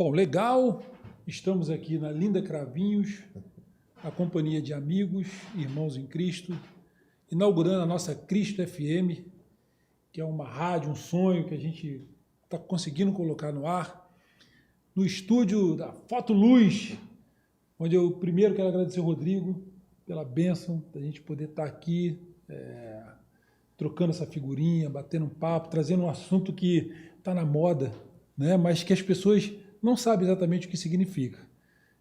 Bom, legal, estamos aqui na Linda Cravinhos, a companhia de amigos, irmãos em Cristo, inaugurando a nossa Cristo FM, que é uma rádio, um sonho que a gente está conseguindo colocar no ar, no estúdio da Foto Luz, onde eu primeiro quero agradecer ao Rodrigo pela bênção da gente poder estar aqui, trocando essa figurinha, batendo um papo, trazendo um assunto que está na moda, né? Mas que as pessoas não sabem exatamente o que significa.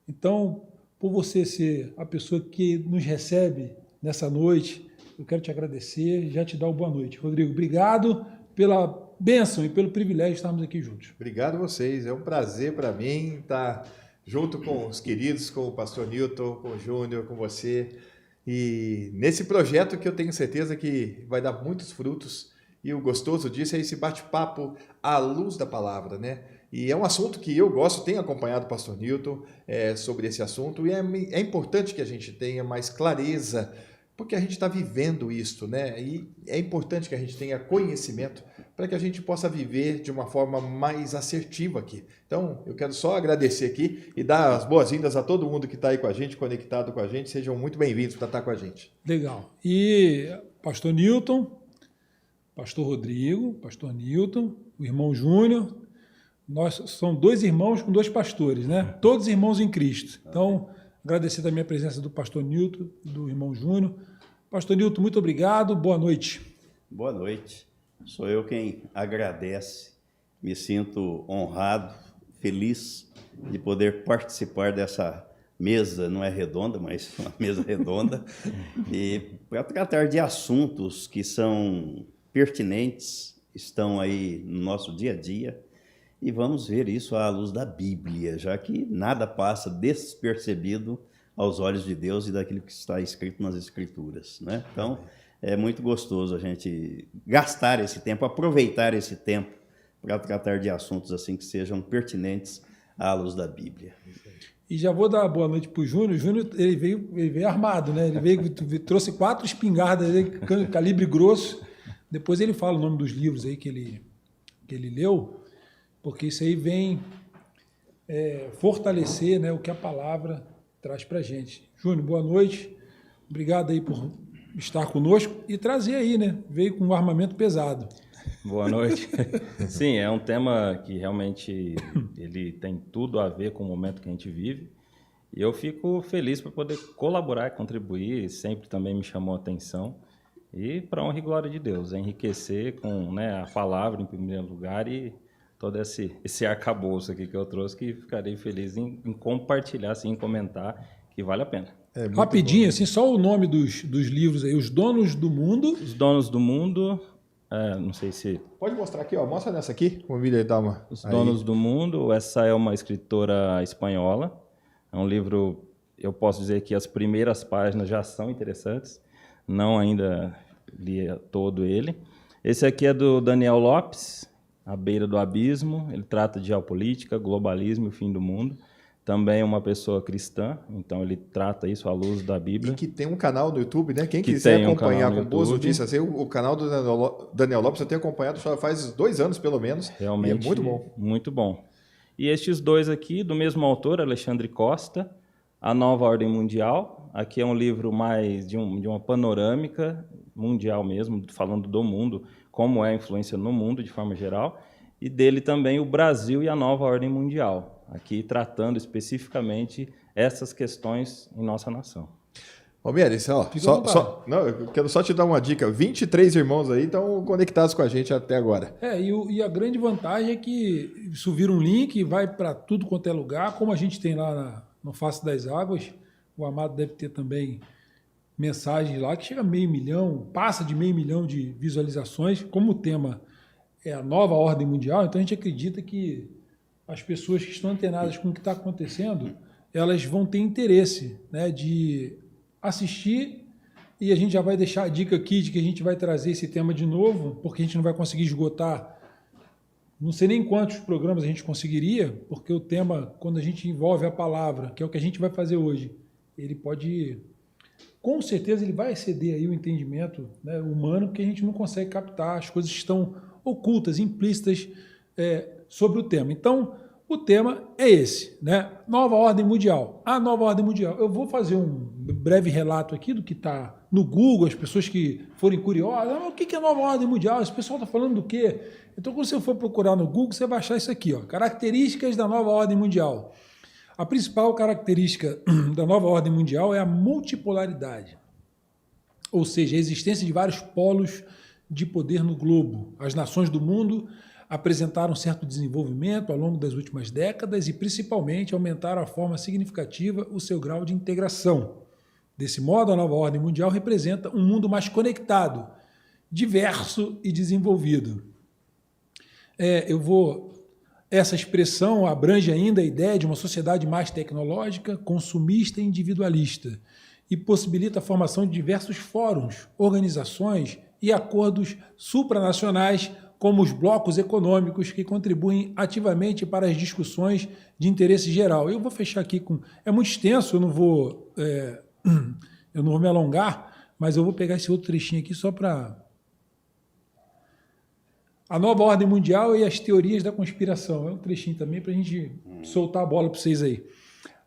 Então, por você ser a pessoa que nos recebe nessa noite, eu quero te agradecer e já te dar uma boa noite. Rodrigo, obrigado pela bênção e pelo privilégio de estarmos aqui juntos. Obrigado a vocês, é um prazer para mim estar junto com os queridos, com o pastor Newton, com o Júnior, com você, e nesse projeto que eu tenho certeza que vai dar muitos frutos, e o gostoso disso é esse bate-papo à luz da palavra, né? E é um assunto que eu gosto, tenho acompanhado o pastor Newton sobre esse assunto, e é importante que a gente tenha mais clareza, porque a gente está vivendo isso, né? E é importante que a gente tenha conhecimento para que a gente possa viver de uma forma mais assertiva aqui. Então, eu quero só agradecer aqui e dar as boas-vindas a todo mundo que está aí com a gente, conectado com a gente. Sejam muito bem-vindos para estar com a gente. Legal. E pastor Newton, pastor Rodrigo, pastor Newton, o irmão Júnior, nós somos dois irmãos com dois pastores, né? Todos irmãos em Cristo. Então, agradecer também a presença do pastor Newton, do irmão Júnior. Pastor Newton, muito obrigado, boa noite. Boa noite. Sou eu quem agradece. Me sinto honrado, feliz de poder participar dessa mesa, não é redonda, mas uma mesa redonda, e para tratar de assuntos que são pertinentes, estão aí no nosso dia a dia, e vamos ver isso à luz da Bíblia, já que nada passa despercebido aos olhos de Deus e daquilo que está escrito nas Escrituras, né? Então, é muito gostoso a gente gastar esse tempo, aproveitar esse tempo para tratar de assuntos assim que sejam pertinentes à luz da Bíblia. E já vou dar boa noite para o Júnior. O Júnior ele veio armado, né? Trouxe 4 espingardas, calibre grosso. Depois ele fala o nome dos livros aí que ele leu, porque isso aí vem fortalecer, né, o que a palavra traz para a gente. Júnior, boa noite. Obrigado aí por estar conosco e trazer aí, né? Veio com um armamento pesado. Boa noite. Sim, é um tema que realmente ele tem tudo a ver com o momento que a gente vive. E eu fico feliz por poder colaborar, contribuir, sempre também me chamou a atenção. E para honra e glória de Deus, enriquecer com, né, a palavra em primeiro lugar e todo esse arcabouço aqui que eu trouxe, que ficarei feliz em compartilhar, assim, em comentar, que vale a pena. Rapidinho, assim, só o nome dos livros aí, Os Donos do Mundo. Os Donos do Mundo, não sei se... Pode mostrar aqui, ó, mostra nessa aqui, o vídeo aí dá uma... Os Donos do Mundo, essa é uma escritora espanhola, é um livro, eu posso dizer que as primeiras páginas já são interessantes, não ainda li todo ele. Esse aqui é do Daniel Lopes, À Beira do Abismo, ele trata de geopolítica, globalismo e o fim do mundo. Também é uma pessoa cristã, então ele trata isso à luz da Bíblia. E que tem um canal no YouTube, né? Quem quiser acompanhar com boas notícias, o canal do Daniel Lopes eu tenho acompanhado já faz 2 anos, pelo menos. Realmente, e é muito bom. Muito bom. E estes dois aqui, do mesmo autor, Alexandre Costa, A Nova Ordem Mundial. Aqui é um livro mais de uma panorâmica mundial mesmo, falando do mundo, como é a influência no mundo de forma geral. E dele também o Brasil e a Nova Ordem Mundial, aqui tratando especificamente essas questões em nossa nação. Ô, Meires, eu quero só te dar uma dica. 23 irmãos aí estão conectados com a gente até agora. E a grande vantagem é que isso vira um link, vai para tudo quanto é lugar, como a gente tem lá no Face das Águas. O Amado deve ter também mensagens lá que chega a 500 mil, passa de 500 mil de visualizações. Como o tema é a nova ordem mundial, então a gente acredita que as pessoas que estão antenadas com o que está acontecendo, elas vão ter interesse, né, de assistir, e a gente já vai deixar a dica aqui de que a gente vai trazer esse tema de novo, porque a gente não vai conseguir esgotar, não sei nem quantos programas a gente conseguiria, porque o tema, quando a gente envolve a palavra, que é o que a gente vai fazer hoje, ele pode, com certeza, ele vai exceder aí o entendimento, né, humano, porque a gente não consegue captar, as coisas estão ocultas, implícitas sobre o tema. Então, O tema é esse, né? Nova ordem mundial. A nova ordem mundial. Eu vou fazer um breve relato aqui do que está no Google, as pessoas que forem curiosas. O que é nova ordem mundial? Esse pessoal está falando do quê? Então, quando você for procurar no Google, você vai achar isso aqui, ó, características da nova ordem mundial. A principal característica da nova ordem mundial é a multipolaridade, ou seja, a existência de vários polos de poder no globo. As nações do mundo apresentaram certo desenvolvimento ao longo das últimas décadas e, principalmente, aumentaram a forma significativa o seu grau de integração. Desse modo, a nova ordem mundial representa um mundo mais conectado, diverso e desenvolvido. Essa expressão abrange ainda a ideia de uma sociedade mais tecnológica, consumista e individualista e possibilita a formação de diversos fóruns, organizações e acordos supranacionais, como os blocos econômicos que contribuem ativamente para as discussões de interesse geral. Eu vou fechar aqui com... É muito extenso, eu não vou me alongar, mas eu vou pegar esse outro trechinho aqui só para... A nova ordem mundial e as teorias da conspiração. É um trechinho também para a gente soltar a bola para vocês aí.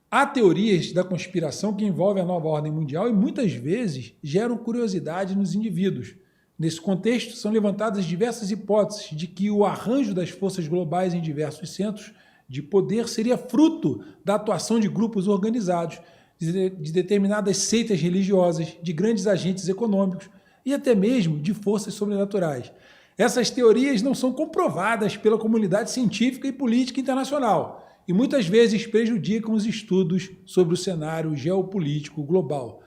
Há teorias da conspiração que envolvem a nova ordem mundial e muitas vezes geram curiosidade nos indivíduos. Nesse contexto, são levantadas diversas hipóteses de que o arranjo das forças globais em diversos centros de poder seria fruto da atuação de grupos organizados, de determinadas seitas religiosas, de grandes agentes econômicos e até mesmo de forças sobrenaturais. Essas teorias não são comprovadas pela comunidade científica e política internacional e muitas vezes prejudicam os estudos sobre o cenário geopolítico global.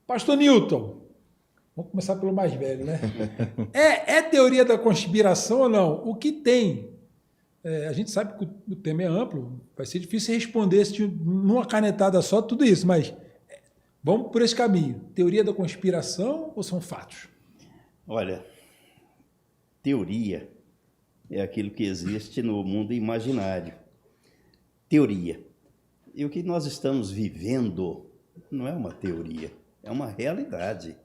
Pastor Newton, vamos começar pelo mais velho, né? É teoria da conspiração ou não? O que tem? A gente sabe que o tema é amplo, vai ser difícil responder numa canetada só tudo isso, mas vamos por esse caminho. Teoria da conspiração ou são fatos? Olha, teoria é aquilo que existe no mundo imaginário. Teoria. E o que nós estamos vivendo não é uma teoria, é uma realidade.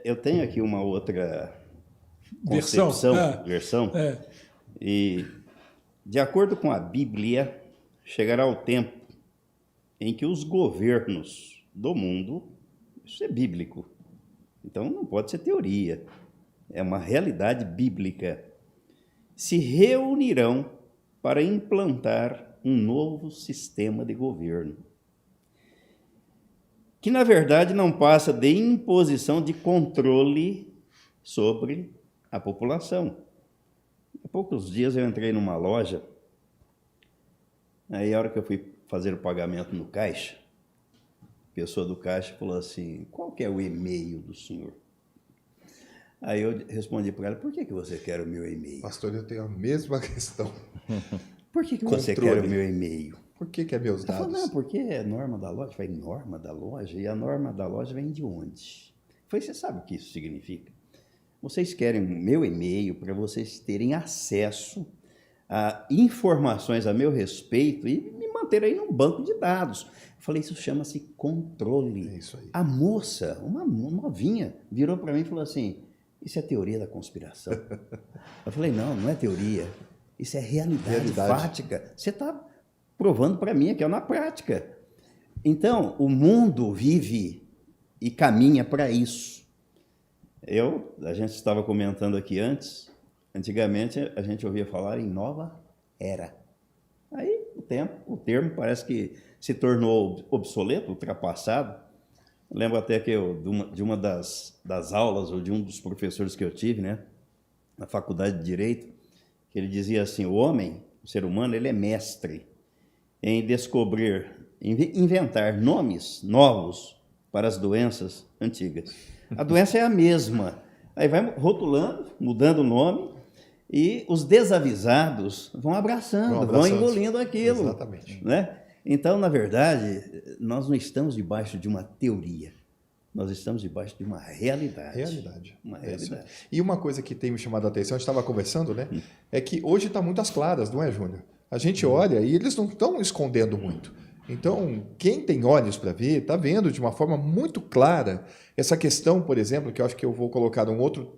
Eu tenho aqui uma outra versão. E, de acordo com a Bíblia, chegará o tempo em que os governos do mundo, isso é bíblico, então não pode ser teoria, é uma realidade bíblica, se reunirão para implantar um novo sistema de governo, que na verdade não passa de imposição de controle sobre a população. Há poucos dias eu entrei numa loja, aí a hora que eu fui fazer o pagamento no caixa, a pessoa do caixa falou assim, qual que é o e-mail do senhor? Aí eu respondi para ela, por que você quer o meu e-mail? Pastor, eu tenho a mesma questão. Por que você quer o meu e-mail? Por que é meus dados? Ela falou, não, porque é norma da loja. Eu falei, norma da loja? E a norma da loja vem de onde? Eu falei, você sabe o que isso significa? Vocês querem o meu e-mail para vocês terem acesso a informações a meu respeito e me manter aí num banco de dados. Eu falei, isso chama-se controle. É isso aí. A moça, uma novinha, virou para mim e falou assim, isso é teoria da conspiração? Eu falei, não é teoria. Isso é realidade. Fática. Você está provando para mim aqui, na prática. Então, o mundo vive e caminha para isso. A gente estava comentando aqui antigamente a gente ouvia falar em nova era. Aí o termo parece que se tornou obsoleto, ultrapassado. Eu lembro até que de uma das aulas, ou de um dos professores que eu tive, né, na faculdade de Direito, que ele dizia assim, o ser humano, ele é mestre em inventar nomes novos para as doenças antigas. A doença é a mesma. Aí vai rotulando, mudando o nome, e os desavisados vão abraçando, vão engolindo aquilo. Exatamente. Né? Então, na verdade, nós não estamos debaixo de uma teoria. Nós estamos debaixo de uma realidade. Uma realidade. E uma coisa que tem me chamado a atenção, a gente estava conversando, né? É que hoje está muito às claras, não é, Júnior? A gente olha e eles não estão escondendo muito. Então, quem tem olhos para ver, está vendo de uma forma muito clara essa questão, por exemplo, que eu acho que eu vou colocar um outro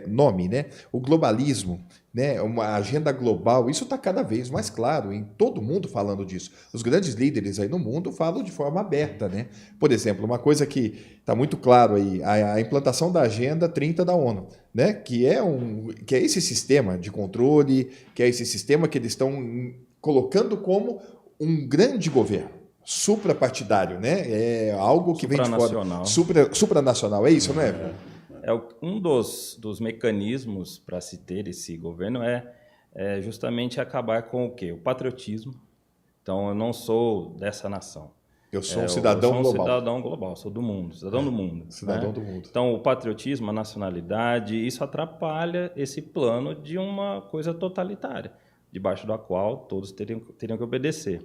nome, né? O globalismo, né? Uma agenda global. Isso está cada vez mais claro, em todo mundo falando disso. Os grandes líderes aí no mundo falam de forma aberta, né? Por exemplo, uma coisa que está muito claro aí, a implantação da Agenda 30 da ONU, né? Que é esse sistema de controle, que é esse sistema que eles estão colocando como um grande governo, suprapartidário, né? É algo que vem de fora. Supranacional, é isso, não é? Um dos mecanismos para se ter esse governo é justamente acabar com o quê? O patriotismo. Então, eu não sou dessa nação. Eu sou um cidadão global. Eu sou um cidadão global, sou do mundo, cidadão do mundo. Cidadão do mundo. Então, o patriotismo, a nacionalidade, isso atrapalha esse plano de uma coisa totalitária, debaixo da qual todos teriam que obedecer.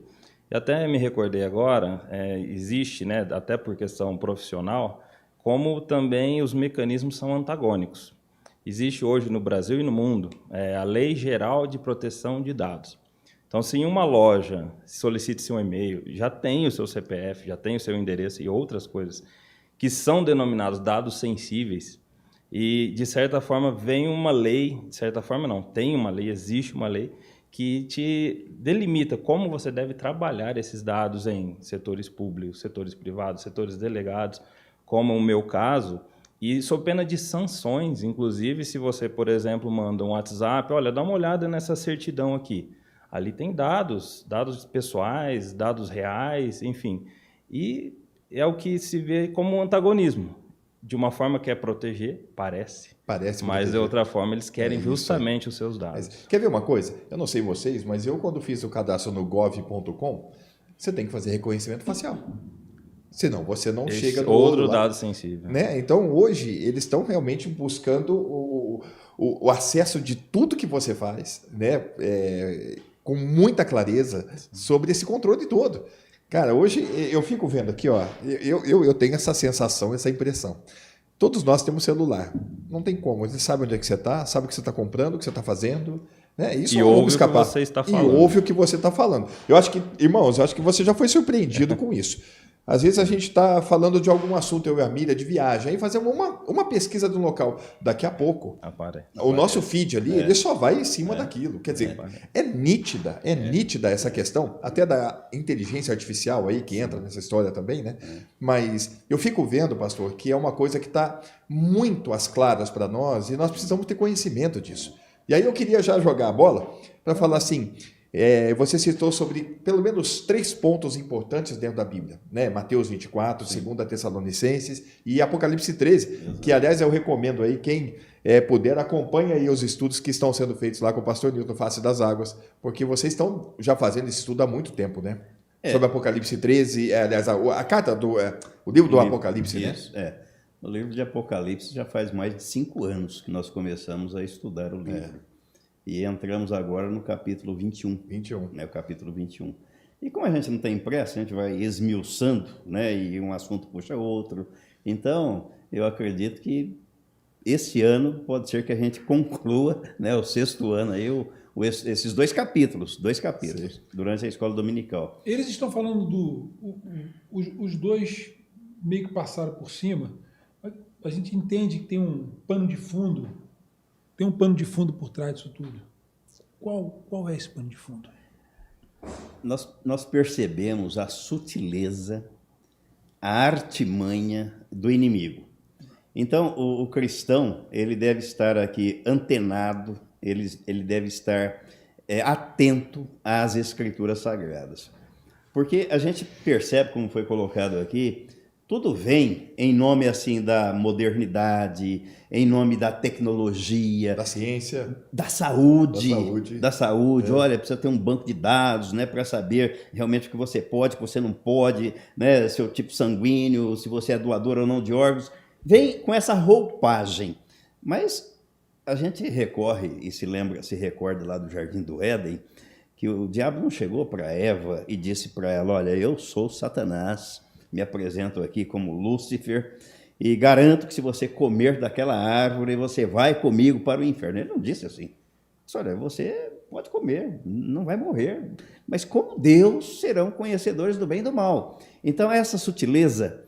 E até me recordei agora, existe, né, até por questão profissional, como também os mecanismos são antagônicos. Existe hoje no Brasil e no mundo a Lei Geral de Proteção de Dados. Então, se em uma loja solicite-se um e-mail, já tem o seu CPF, já tem o seu endereço e outras coisas que são denominados dados sensíveis, e, de certa forma, vem uma lei, de certa forma não, tem uma lei, existe uma lei, que te delimita como você deve trabalhar esses dados em setores públicos, setores privados, setores delegados, como o meu caso, e sob pena de sanções, inclusive, se você, por exemplo, manda um WhatsApp, olha, dá uma olhada nessa certidão aqui. Ali tem dados pessoais, dados reais, enfim. E é o que se vê como um antagonismo. De uma forma que é proteger, parece mas proteger. De outra forma eles querem justamente os seus dados. Mas, quer ver uma coisa? Eu não sei vocês, mas eu quando fiz o cadastro no gov.com, você tem que fazer reconhecimento facial. Senão você não chega no outro dado sensível. Né? Então hoje eles estão realmente buscando o acesso de tudo que você faz, né? Com muita clareza sobre esse controle todo. Cara, hoje eu fico vendo aqui, ó, eu tenho essa sensação, essa impressão. Todos nós temos celular. Não tem como. Você sabe onde é que você está, sabe o que você está comprando, o que você está fazendo. Né? Isso e ouve o que você está falando. E ouve o que você está falando. Eu acho que, irmãos, eu acho que você já foi surpreendido com isso. Às vezes a gente está falando de algum assunto, eu e a Miriam, de viagem, aí fazemos uma pesquisa do local. Daqui a pouco, o nosso feed ali, ele só vai em cima daquilo. Quer dizer, é nítida essa questão, até da inteligência artificial aí, que entra nessa história também, né? Mas eu fico vendo, pastor, que é uma coisa que está muito às claras para nós e nós precisamos ter conhecimento disso. E aí eu queria já jogar a bola para falar assim... você citou sobre pelo menos 3 pontos importantes dentro da Bíblia, né? Mateus 24, 2 Tessalonicenses e Apocalipse 13, que aliás eu recomendo aí, quem puder, acompanhe aí os estudos que estão sendo feitos lá com o pastor Nilton Face das Águas, porque vocês estão já fazendo esse estudo há muito tempo, né? Sobre Apocalipse 13, aliás, a carta o livro do Apocalipse, isso, né? O livro de Apocalipse já faz mais de 5 anos que nós começamos a estudar o livro. E entramos agora no capítulo 21. Né, o capítulo 21. E como a gente não tem pressa, a gente vai esmiuçando, né, e um assunto puxa outro. Então, eu acredito que esse ano pode ser que a gente conclua, né, o 6º ano, aí, esses 2 capítulos, durante a escola dominical. Eles estão falando os dois meio que passaram por cima. A gente entende que tem um pano de fundo. Tem um pano de fundo por trás disso tudo. Qual é esse pano de fundo? Nós percebemos a sutileza, a artimanha do inimigo. Então, o cristão, ele deve estar aqui antenado, ele deve estar atento às Escrituras Sagradas. Porque a gente percebe, como foi colocado aqui, tudo vem em nome assim da modernidade, em nome da tecnologia, da ciência, da saúde. Olha, precisa ter um banco de dados, né, para saber realmente o que você pode, o que você não pode, né, seu tipo sanguíneo, se você é doador ou não de órgãos. Vem com essa roupagem. Mas a gente recorre e se recorda lá do Jardim do Éden, que o diabo não chegou para Eva e disse para ela, olha, eu sou Satanás, me apresento aqui como Lúcifer e garanto que se você comer daquela árvore, você vai comigo para o inferno. Ele não disse assim. Olha, você pode comer, não vai morrer. Mas como Deus serão conhecedores do bem e do mal. Então, essa sutileza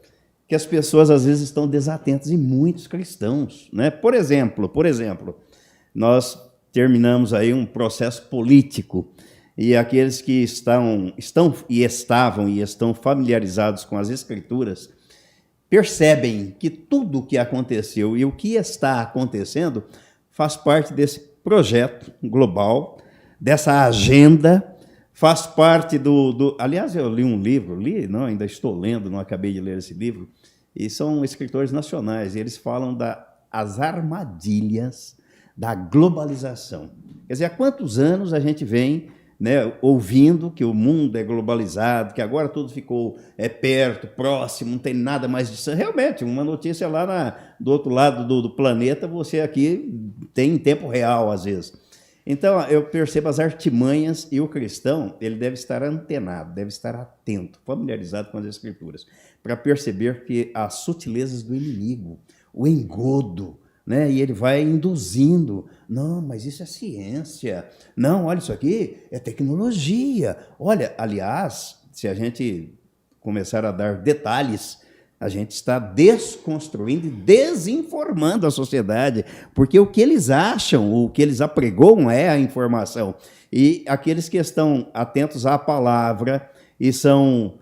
que as pessoas às vezes estão desatentas, e muitos cristãos, né? Por exemplo, nós terminamos aí um processo político, e aqueles que estão e estão familiarizados com as Escrituras, percebem que tudo o que aconteceu e o que está acontecendo faz parte desse projeto global, dessa agenda, faz parte Aliás, eu li um livro, ainda estou lendo, não acabei de ler esse livro, e são escritores nacionais, e eles falam das armadilhas da globalização. Quer dizer, há quantos anos a gente vem, né, ouvindo que o mundo é globalizado, que agora tudo ficou perto, próximo, não tem nada mais distante. Realmente, uma notícia lá do outro lado do planeta, você aqui tem em tempo real, às vezes. Então, eu percebo as artimanhas, e o cristão, ele deve estar antenado, deve estar atento, familiarizado com as Escrituras, para perceber que as sutilezas do inimigo, o engodo, né? E ele vai induzindo, não, mas isso é ciência, não, olha, isso aqui é tecnologia. Olha, aliás, se a gente começar a dar detalhes, a gente está desconstruindo e desinformando a sociedade, porque o que eles acham, o que eles apregoam é a informação. E aqueles que estão atentos à palavra e são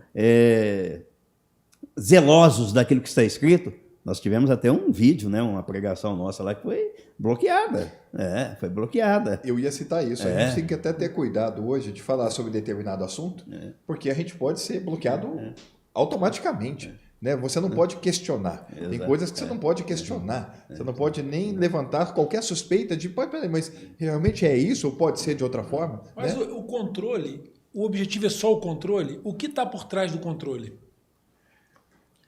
zelosos daquilo que está escrito, nós tivemos até um vídeo, né, uma pregação nossa lá que foi bloqueada. Foi bloqueada. Eu ia citar isso. A gente tem que até ter cuidado hoje de falar sobre determinado assunto, porque a gente pode ser bloqueado automaticamente. Né? Você não pode questionar. Exato. Tem coisas que você não pode questionar. Você não pode nem levantar qualquer suspeita de, peraí, mas realmente é isso ou pode ser de outra forma? Mas né? o controle, o objetivo é só o controle? O que está por trás do controle?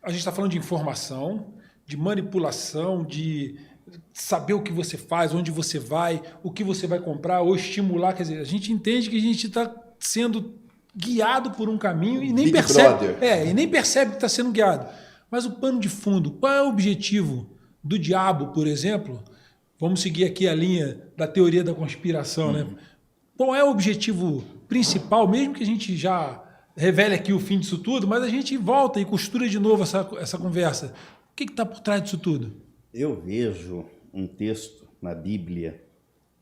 A gente está falando de informação, de manipulação, de saber o que você faz, onde você vai, o que você vai comprar ou estimular. Quer dizer, a gente entende que a gente está sendo guiado por um caminho e nem Big percebe. Brother. E nem percebe que está sendo guiado. Mas o pano de fundo, qual é o objetivo do diabo, por exemplo? Vamos seguir aqui a linha da teoria da conspiração, né? Qual é o objetivo principal, mesmo que a gente já revele aqui o fim disso tudo, mas a gente volta e costura de novo essa conversa. O que está por trás disso tudo? Eu vejo um texto na Bíblia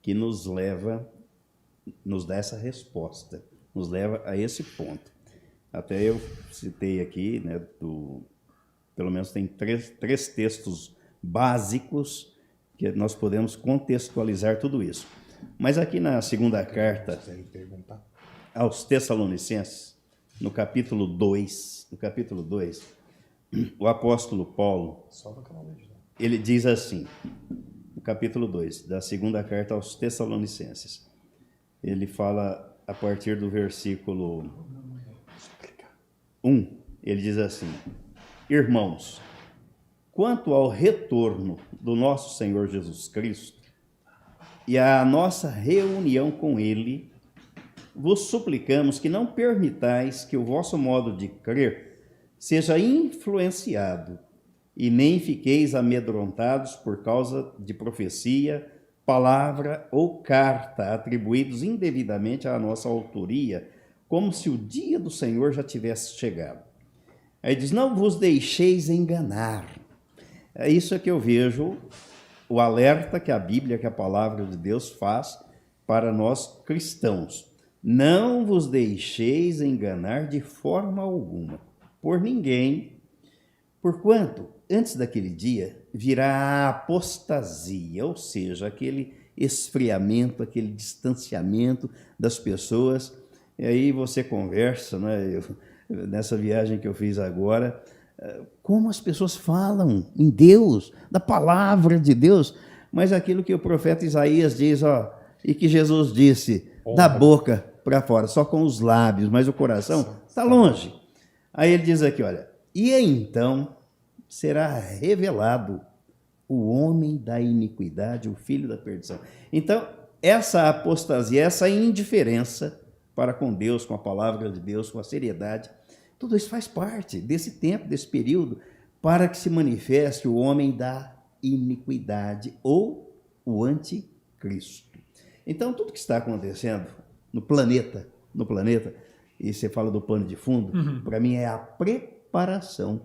que nos dá essa resposta, nos leva a esse ponto. Até eu citei aqui, né, pelo menos tem três textos básicos que nós podemos contextualizar tudo isso. Mas aqui na segunda carta aos Tessalonicenses, no capítulo 2, o apóstolo Paulo, ele diz assim, no capítulo 2 da segunda carta aos Tessalonicenses, ele fala a partir do versículo 1, ele diz assim: irmãos, quanto ao retorno do nosso Senhor Jesus Cristo e à nossa reunião com Ele, vos suplicamos que não permitais que o vosso modo de crer seja influenciado e nem fiqueis amedrontados por causa de profecia, palavra ou carta atribuídos indevidamente à nossa autoria, como se o dia do Senhor já tivesse chegado. Aí diz, não vos deixeis enganar. É isso que eu vejo, o alerta que a Bíblia, que a palavra de Deus faz para nós cristãos. Não vos deixeis enganar de forma alguma, por ninguém, porquanto, antes daquele dia, virá a apostasia, ou seja, aquele esfriamento, aquele distanciamento das pessoas. E aí você conversa, né? Nessa viagem que eu fiz agora, como as pessoas falam em Deus, da palavra de Deus, mas aquilo que o profeta Isaías diz, e que Jesus disse, da boca para fora, só com os lábios, mas o coração está longe. Aí ele diz aqui, olha, e então será revelado o homem da iniquidade, o filho da perdição. Então, essa apostasia, essa indiferença para com Deus, com a palavra de Deus, com a seriedade, tudo isso faz parte desse tempo, desse período, para que se manifeste o homem da iniquidade ou o anticristo. Então, tudo que está acontecendo no planeta, e você fala do pano de fundo, para mim é a preparação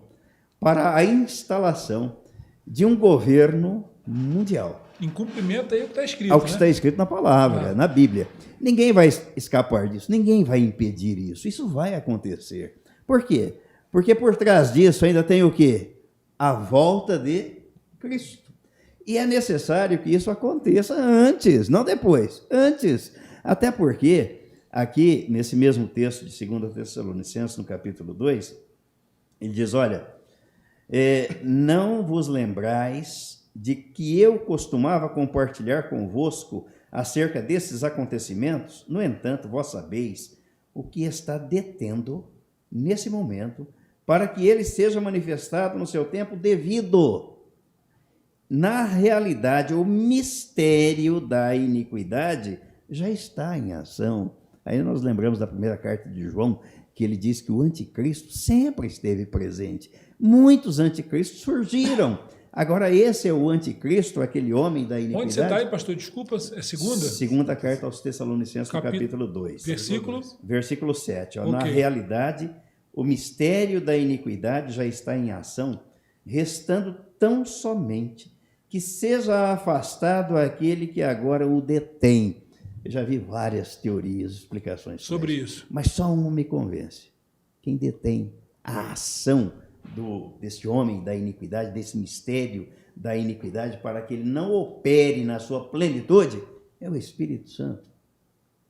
para a instalação de um governo mundial. Em cumprimento aí o que está escrito, Ao que está escrito na palavra, na Bíblia. Ninguém vai escapar disso, ninguém vai impedir isso. Isso vai acontecer. Por quê? Porque por trás disso ainda tem o quê? A volta de Cristo. E é necessário que isso aconteça antes, não depois, antes. Até porque, aqui, nesse mesmo texto de 2 Tessalonicenses, no capítulo 2, ele diz, olha, não vos lembrais de que eu costumava compartilhar convosco acerca desses acontecimentos? No entanto, vós sabeis o que está detendo nesse momento, para que ele seja manifestado no seu tempo devido. Na realidade, o mistério da iniquidade já está em ação. Aí nós lembramos da primeira carta de João, que ele diz que o anticristo sempre esteve presente. Muitos anticristos surgiram. Agora, esse é o anticristo, aquele homem da iniquidade. Onde você está aí, pastor? Desculpa, é segunda? Segunda carta aos Tessalonicenses, no capítulo 2. Versículo 7. Ó, okay. Na realidade, o mistério da iniquidade já está em ação, restando tão somente que seja afastado aquele que agora o detém. Eu já vi várias teorias, explicações sobre isso, mas só uma me convence. Quem detém a ação desse homem da iniquidade, desse mistério da iniquidade, para que ele não opere na sua plenitude, é o Espírito Santo.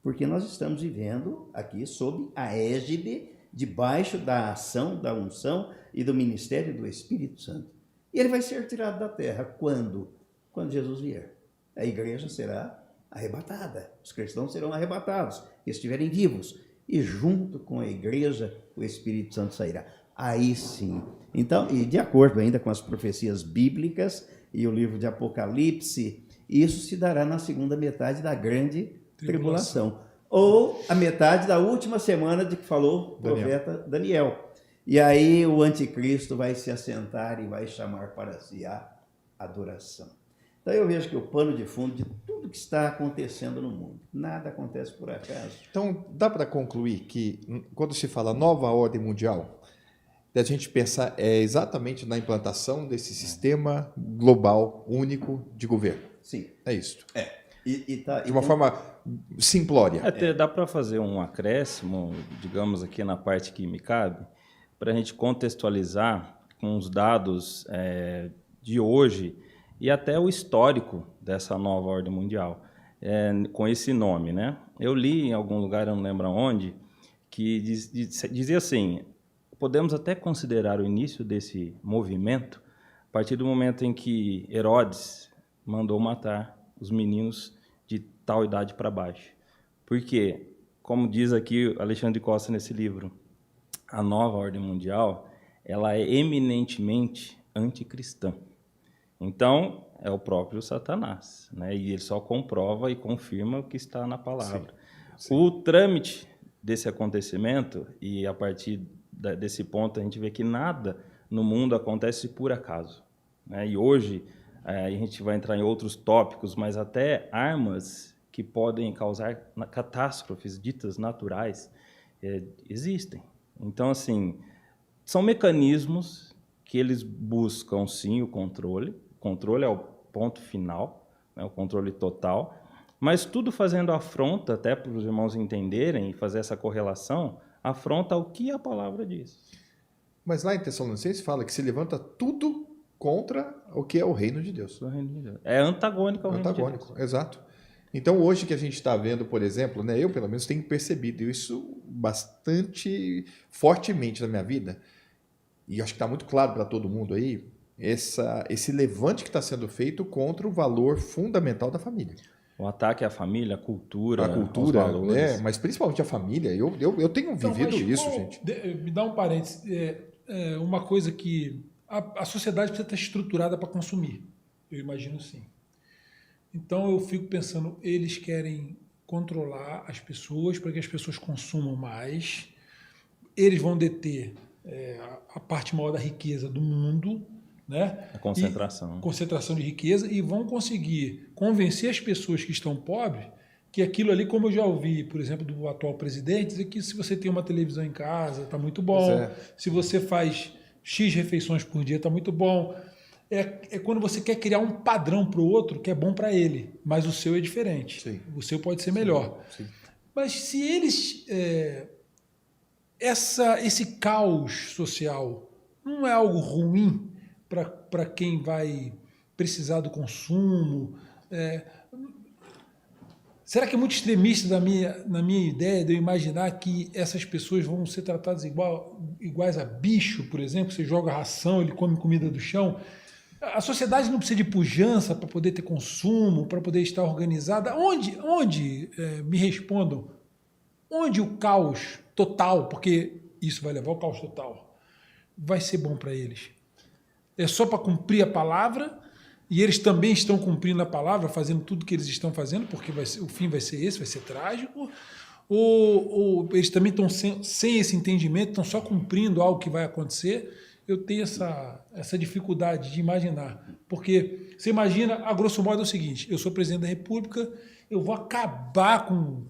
Porque nós estamos vivendo aqui sob a égide, debaixo da ação, da unção e do ministério do Espírito Santo. E ele vai ser tirado da terra. Quando? Quando Jesus vier. A igreja será arrebatada. Os cristãos serão arrebatados, que estiverem vivos. E junto com a igreja, o Espírito Santo sairá. Aí sim. Então, e de acordo ainda com as profecias bíblicas e o livro de Apocalipse, isso se dará na segunda metade da grande tribulação. Ou a metade da última semana de que falou o profeta Daniel. E aí o anticristo vai se assentar e vai chamar para si a adoração. Então eu vejo que o pano de fundo de tudo que está acontecendo no mundo, nada acontece por acaso. Então dá para concluir que quando se fala nova ordem mundial, a gente pensar exatamente na implantação desse sistema global único de governo. Sim. É isso. De uma forma simplória. Até dá para fazer um acréscimo, digamos aqui na parte que me cabe, para a gente contextualizar com os dados de hoje e até o histórico dessa nova ordem mundial, com esse nome, né? Eu li em algum lugar, eu não lembro onde, que dizia assim, podemos até considerar o início desse movimento a partir do momento em que Herodes mandou matar os meninos de tal idade para baixo. Porque, como diz aqui Alexandre Costa nesse livro, a nova ordem mundial, ela é eminentemente anticristã. Então, é o próprio Satanás, né? E ele só comprova e confirma o que está na palavra. Sim. O trâmite desse acontecimento, e a partir desse ponto a gente vê que nada no mundo acontece por acaso, né? E hoje a gente vai entrar em outros tópicos, mas até armas que podem causar catástrofes ditas naturais existem. Então, assim, são mecanismos que eles buscam, sim, o controle. O controle é o ponto final, né, o controle total, mas tudo fazendo afronta, até para os irmãos entenderem e fazer essa correlação, afronta o que a palavra diz. Mas lá em Tessalonicenses fala que se levanta tudo contra o que é o reino de Deus. O reino de Deus. É antagônico ao reino de Deus. Antagônico, exato. Então, hoje que a gente está vendo, por exemplo, né, eu pelo menos tenho percebido isso bastante fortemente na minha vida, e acho que está muito claro para todo mundo aí, esse levante que está sendo feito contra o valor fundamental da família. O ataque à família, à cultura, aos valores. Mas principalmente a família. Eu tenho vivido isso, gente. Me dá um parênteses. Uma coisa que a sociedade precisa estar estruturada para consumir. Eu imagino sim. Então eu fico pensando, eles querem controlar as pessoas para que as pessoas consumam mais. Eles vão deter a parte maior da riqueza do mundo, né? A concentração. Concentração de riqueza, e vão conseguir convencer as pessoas que estão pobres que aquilo ali, como eu já ouvi, por exemplo, do atual presidente, dizer que se você tem uma televisão em casa, está muito bom. Se você faz X refeições por dia, está muito bom. É quando você quer criar um padrão para o outro que é bom para ele, mas o seu é diferente. Sim. O seu pode ser melhor. Sim. Mas se eles... esse caos social não é algo ruim para quem vai precisar do consumo? Será que é muito extremista na minha ideia de eu imaginar que essas pessoas vão ser tratadas iguais a bicho, por exemplo? Você joga ração, ele come comida do chão. A sociedade não precisa de pujança para poder ter consumo, para poder estar organizada. Onde me respondam, onde o caos total, porque isso vai levar ao caos total, vai ser bom para eles? É só para cumprir a palavra, e eles também estão cumprindo a palavra, fazendo tudo que eles estão fazendo, porque o fim vai ser esse, vai ser trágico, ou eles também estão sem esse entendimento, estão só cumprindo algo que vai acontecer? Eu tenho essa dificuldade de imaginar, porque você imagina, a grosso modo é o seguinte: eu sou presidente da República, eu vou acabar com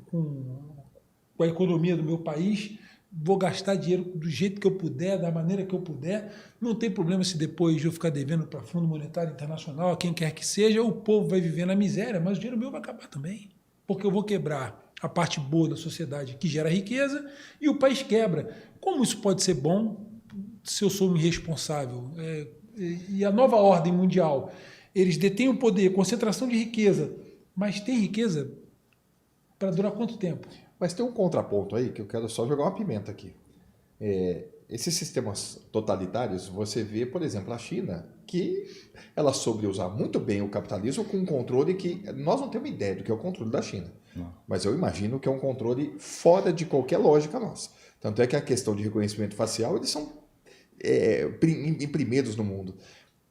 a economia do meu país, vou gastar dinheiro do jeito que eu puder, da maneira que eu puder, não tem problema se depois eu ficar devendo para Fundo Monetário Internacional, a quem quer que seja, o povo vai viver na miséria, mas o dinheiro meu vai acabar também, porque eu vou quebrar a parte boa da sociedade que gera riqueza e o país quebra. Como isso pode ser bom se eu sou um irresponsável? E a nova ordem mundial, eles detêm o poder, concentração de riqueza, mas tem riqueza para durar quanto tempo? Mas tem um contraponto aí que eu quero só jogar uma pimenta aqui. Esses sistemas totalitários, você vê, por exemplo, a China, que ela soube usar muito bem o capitalismo com um controle que nós não temos ideia do que é o controle da China. Não. Mas eu imagino que é um controle fora de qualquer lógica nossa. Tanto é que a questão de reconhecimento facial, eles são em primeiros no mundo.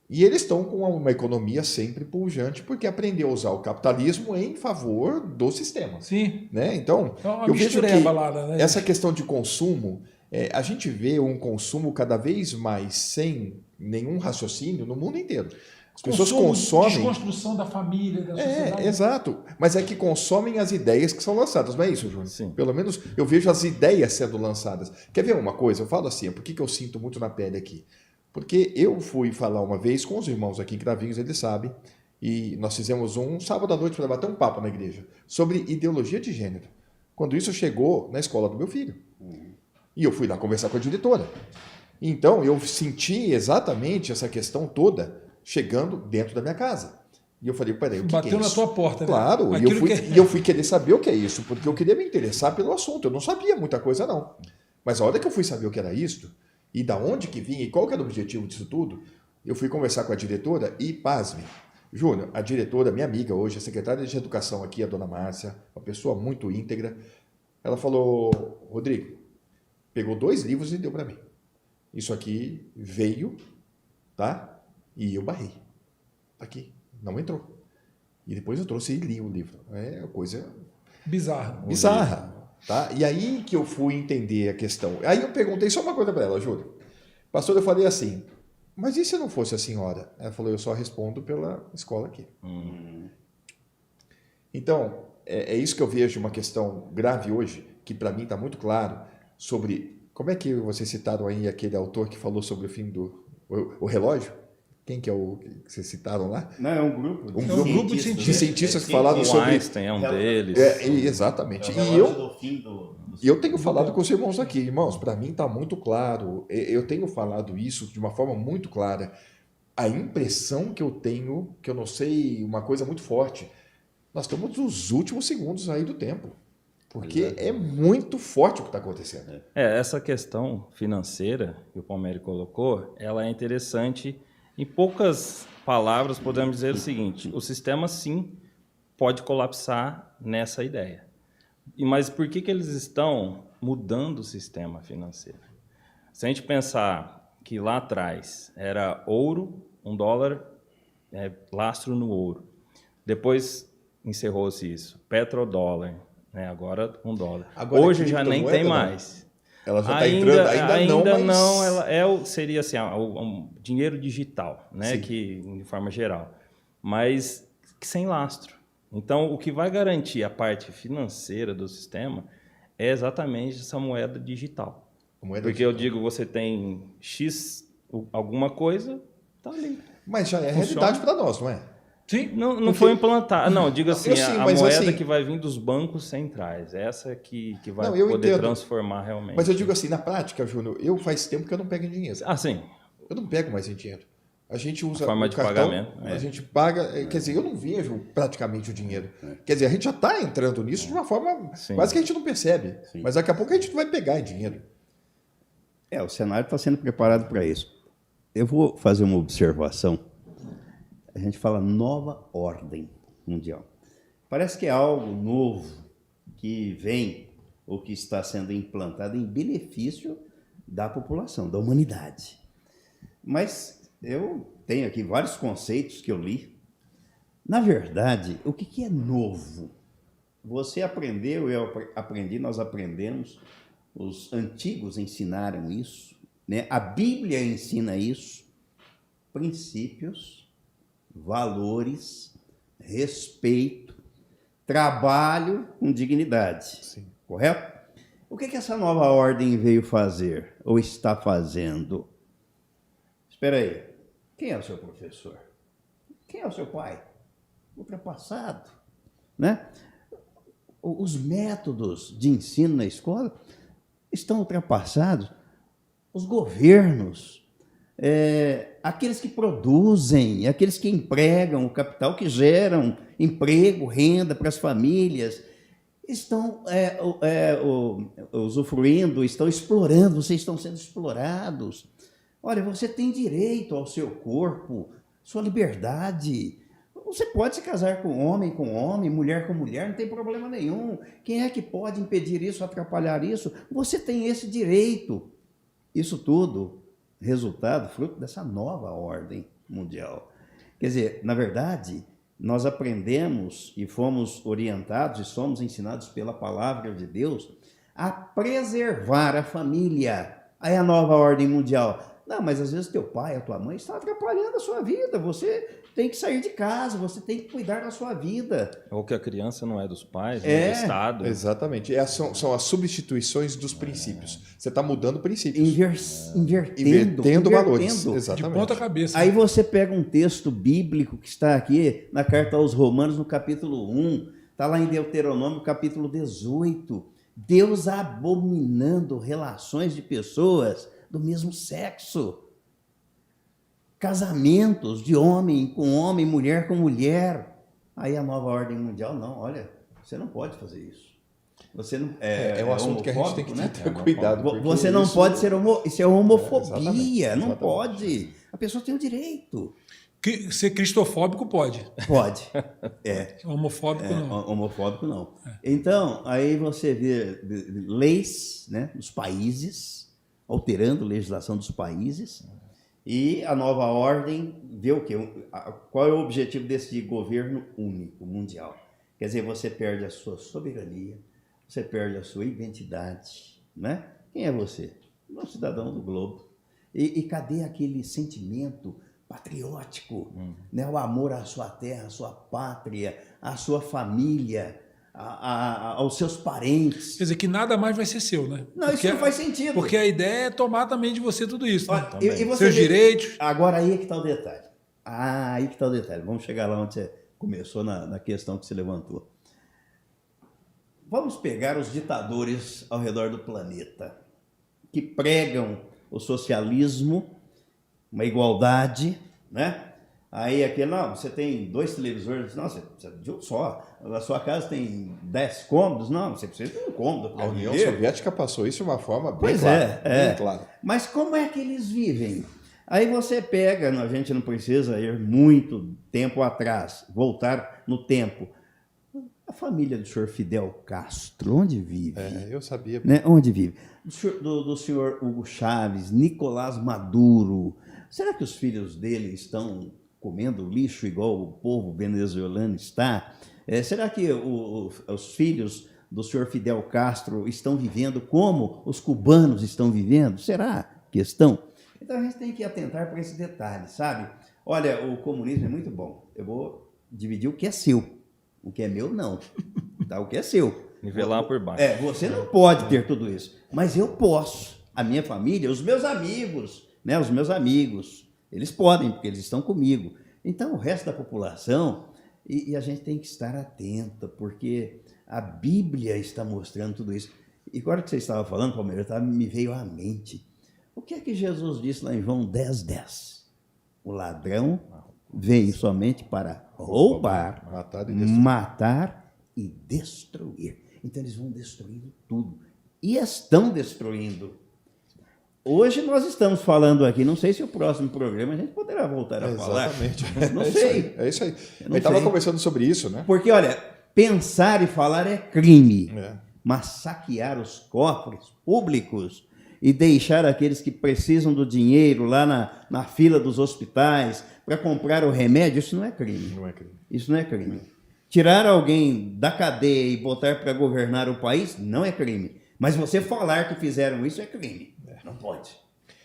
E eles estão com uma economia sempre pujante, porque aprendeu a usar o capitalismo em favor do sistema. Sim. Né? Então, eu vejo que essa questão de consumo, a gente vê um consumo cada vez mais sem nenhum raciocínio no mundo inteiro. As pessoas consomem... Desconstrução da família, da sociedade. Exato. Mas é que consomem as ideias que são lançadas. Não é isso, Júnior? Sim. Pelo menos eu vejo as ideias sendo lançadas. Quer ver uma coisa? Eu falo assim, por que eu sinto muito na pele aqui? Porque eu fui falar uma vez com os irmãos aqui em Cravinhos, eles sabem, e nós fizemos um sábado à noite para bater um papo na igreja sobre ideologia de gênero. Quando isso chegou na escola do meu filho. E eu fui lá conversar com a diretora. Então, eu senti exatamente essa questão toda chegando dentro da minha casa. E eu falei, peraí, o que bateu é isso? na tua porta, né? Claro, e eu fui querer saber o que é isso, porque eu queria me interessar pelo assunto. Eu não sabia muita coisa, não. Mas a hora que eu fui saber o que era isso, e da onde que vinha, e qual que era o objetivo disso tudo, eu fui conversar com a diretora e, pasme, Júnior, a diretora, minha amiga hoje, a secretária de Educação aqui, a dona Márcia, uma pessoa muito íntegra, ela falou, Rodrigo, pegou 2 livros e deu para mim. Isso aqui veio, tá? E eu barrei. Aqui, não entrou. E depois eu trouxe e li o livro. É coisa... Bizarra. Tá? E aí que eu fui entender a questão. Aí eu perguntei só uma coisa para ela, Júlio. Pastor, eu falei assim, mas e se não fosse a senhora? Ela falou, eu só respondo pela escola aqui. Então, é isso que eu vejo uma questão grave hoje, que para mim está muito claro, sobre... Como é que vocês citaram aí aquele autor que falou sobre o fim do o relógio? Quem que é o que vocês citaram lá? Não, é um grupo. Um grupo de cientistas que falaram sobre... O Einstein é um deles. Exatamente. E eu tenho falado com os irmãos aqui. Irmãos, para mim está muito claro. Eu tenho falado isso de uma forma muito clara. A impressão que eu tenho, que eu não sei, uma coisa muito forte, nós estamos nos últimos segundos aí do tempo. Porque é muito forte o que está acontecendo. Essa questão financeira que o Palmeiras colocou, ela é interessante. Em poucas palavras, podemos dizer o seguinte: o sistema, sim, pode colapsar nessa ideia. Mas por que eles estão mudando o sistema financeiro? Se a gente pensar que lá atrás era ouro, $1, lastro no ouro. Depois encerrou-se isso. Petrodólar, agora $1. Agora, hoje já nem tem mais. Ela já está entrando, ainda não, ela seria assim, um dinheiro digital, né, que, de forma geral, mas sem lastro. Então, o que vai garantir a parte financeira do sistema é exatamente essa moeda digital. Porque eu digo, você tem X alguma coisa, tá ali. Mas já é Funciona. realidade para nós, não é? Sim. Não foi implantada. Não, digo assim, Eu sei, a mas moeda assim- que vai vir dos bancos centrais. Essa que vai Não, eu poder entendo. transformar realmente. Mas eu digo assim, na prática, Júnior, eu faz tempo que eu não pego em dinheiro. Ah, sim. Eu não pego mais em dinheiro. A gente usa Forma o de cartão, pagamento, a gente paga, quer dizer, eu não vejo praticamente o dinheiro. Quer dizer, a gente já está entrando nisso de uma forma Sim. quase que a gente não percebe. Sim. Mas daqui a pouco a gente vai pegar em dinheiro. O cenário está sendo preparado para isso. Eu vou fazer uma observação. A gente fala nova ordem mundial. Parece que é algo novo que vem ou que está sendo implantado em benefício da população, da humanidade. Mas eu tenho aqui vários conceitos que eu li. Na verdade, o que é novo? Você aprendeu, eu aprendi, nós aprendemos, os antigos ensinaram isso, né? A Bíblia ensina isso, princípios, valores, respeito, trabalho com dignidade, Sim. correto? O que essa nova ordem veio fazer, ou está fazendo? Espera aí, quem é o seu professor? Quem é o seu pai? Ultrapassado, né? Os métodos de ensino na escola estão ultrapassados. Os governos, aqueles que produzem, aqueles que empregam o capital, que geram emprego, renda para as famílias, estão usufruindo, estão explorando, vocês estão sendo explorados. Olha, você tem direito ao seu corpo, sua liberdade. Você pode se casar com homem, mulher com mulher, não tem problema nenhum. Quem é que pode impedir isso, atrapalhar isso? Você tem esse direito. Isso tudo, resultado, fruto dessa nova ordem mundial. Quer dizer, na verdade, nós aprendemos e fomos orientados e somos ensinados pela palavra de Deus a preservar a família. Aí a nova ordem mundial. Não, mas às vezes teu pai, a tua mãe está atrapalhando a sua vida. Você tem que sair de casa, você tem que cuidar da sua vida. Ou que a criança não é dos pais, é do Estado. Exatamente. São as substituições dos princípios. Você está mudando princípios. Invertendo valores. De Exatamente. ponta cabeça. Aí você pega um texto bíblico que está aqui na carta aos Romanos, no capítulo 1, está lá em Deuteronômio, capítulo 18. Deus abominando relações de pessoas do mesmo sexo. Casamentos de homem com homem, mulher com mulher. Aí a nova ordem mundial, não, olha, você não pode fazer isso. Você não, É um assunto que a gente tem que homofóbico, ter cuidado. porque Você não isso- pode ser isso é homofobia, exatamente. não pode. A pessoa tem o direito. Ser cristofóbico pode. Pode. Homofóbico não. Homofóbico não. Então, aí você vê leis, né, dos países, alterando a legislação dos países, e a nova ordem vê o quê? Qual é o objetivo desse governo único, mundial? Quer dizer, você perde a sua soberania, você perde a sua identidade, né? Quem é você? Um cidadão do globo. E cadê aquele sentimento patriótico, né? O amor à sua terra, à sua pátria, à sua família, aos seus parentes? Quer dizer, que nada mais vai ser seu, né? Não, isso não faz sentido. Porque a ideia é tomar também de você tudo isso. Né? Olha, e você Seus vê- direitos. Agora aí é que está o detalhe. Aí que está o detalhe. Vamos chegar lá onde você começou na questão que você levantou. Vamos pegar os ditadores ao redor do planeta que pregam o socialismo, uma igualdade, né? Aí aqui, não, você tem 2 televisores, não, você precisa de um só. A sua casa tem 10 cômodos, não, você precisa de um cômodo. A União viver. Soviética passou isso de uma forma bem Pois clara. é. Bem clara. Mas como é que eles vivem? Aí você pega, a gente não precisa ir muito tempo atrás, voltar no tempo. A família do senhor Fidel Castro, onde vive? Eu sabia. Né? Onde vive? Do senhor Hugo Chávez, Nicolás Maduro. Será que os filhos dele estão comendo lixo igual o povo venezuelano está? Será que os filhos do senhor Fidel Castro estão vivendo como os cubanos estão vivendo? Será questão? Então a gente tem que atentar para esse detalhe, sabe? Olha, o comunismo é muito bom. Eu vou dividir o que é seu. O que é meu, não. Tá? O que é seu. Nivelar por baixo. Você não pode ter tudo isso, mas eu posso. A minha família, os meus amigos, né? Os meus amigos, eles podem, porque eles estão comigo. Então, o resto da população, e a gente tem que estar atenta, porque a Bíblia está mostrando tudo isso. E agora que você estava falando, Palmeiras, me veio à mente. O que é que Jesus disse lá em João 10:10? O ladrão veio somente para roubar, matar e destruir. Então eles vão destruindo tudo. E estão destruindo. Hoje nós estamos falando aqui, não sei se o próximo programa a gente poderá voltar a falar. Exatamente. Não sei. É isso aí. Eu não Eu estava sei. conversando sobre isso, né? Porque, olha, pensar e falar é crime. É. Mas saquear os cofres públicos e deixar aqueles que precisam do dinheiro lá na fila dos hospitais para comprar o remédio, isso não é crime. Não é crime. Isso não é crime. Tirar alguém da cadeia e botar para governar o país não é crime. Mas você falar que fizeram isso é crime. Não pode.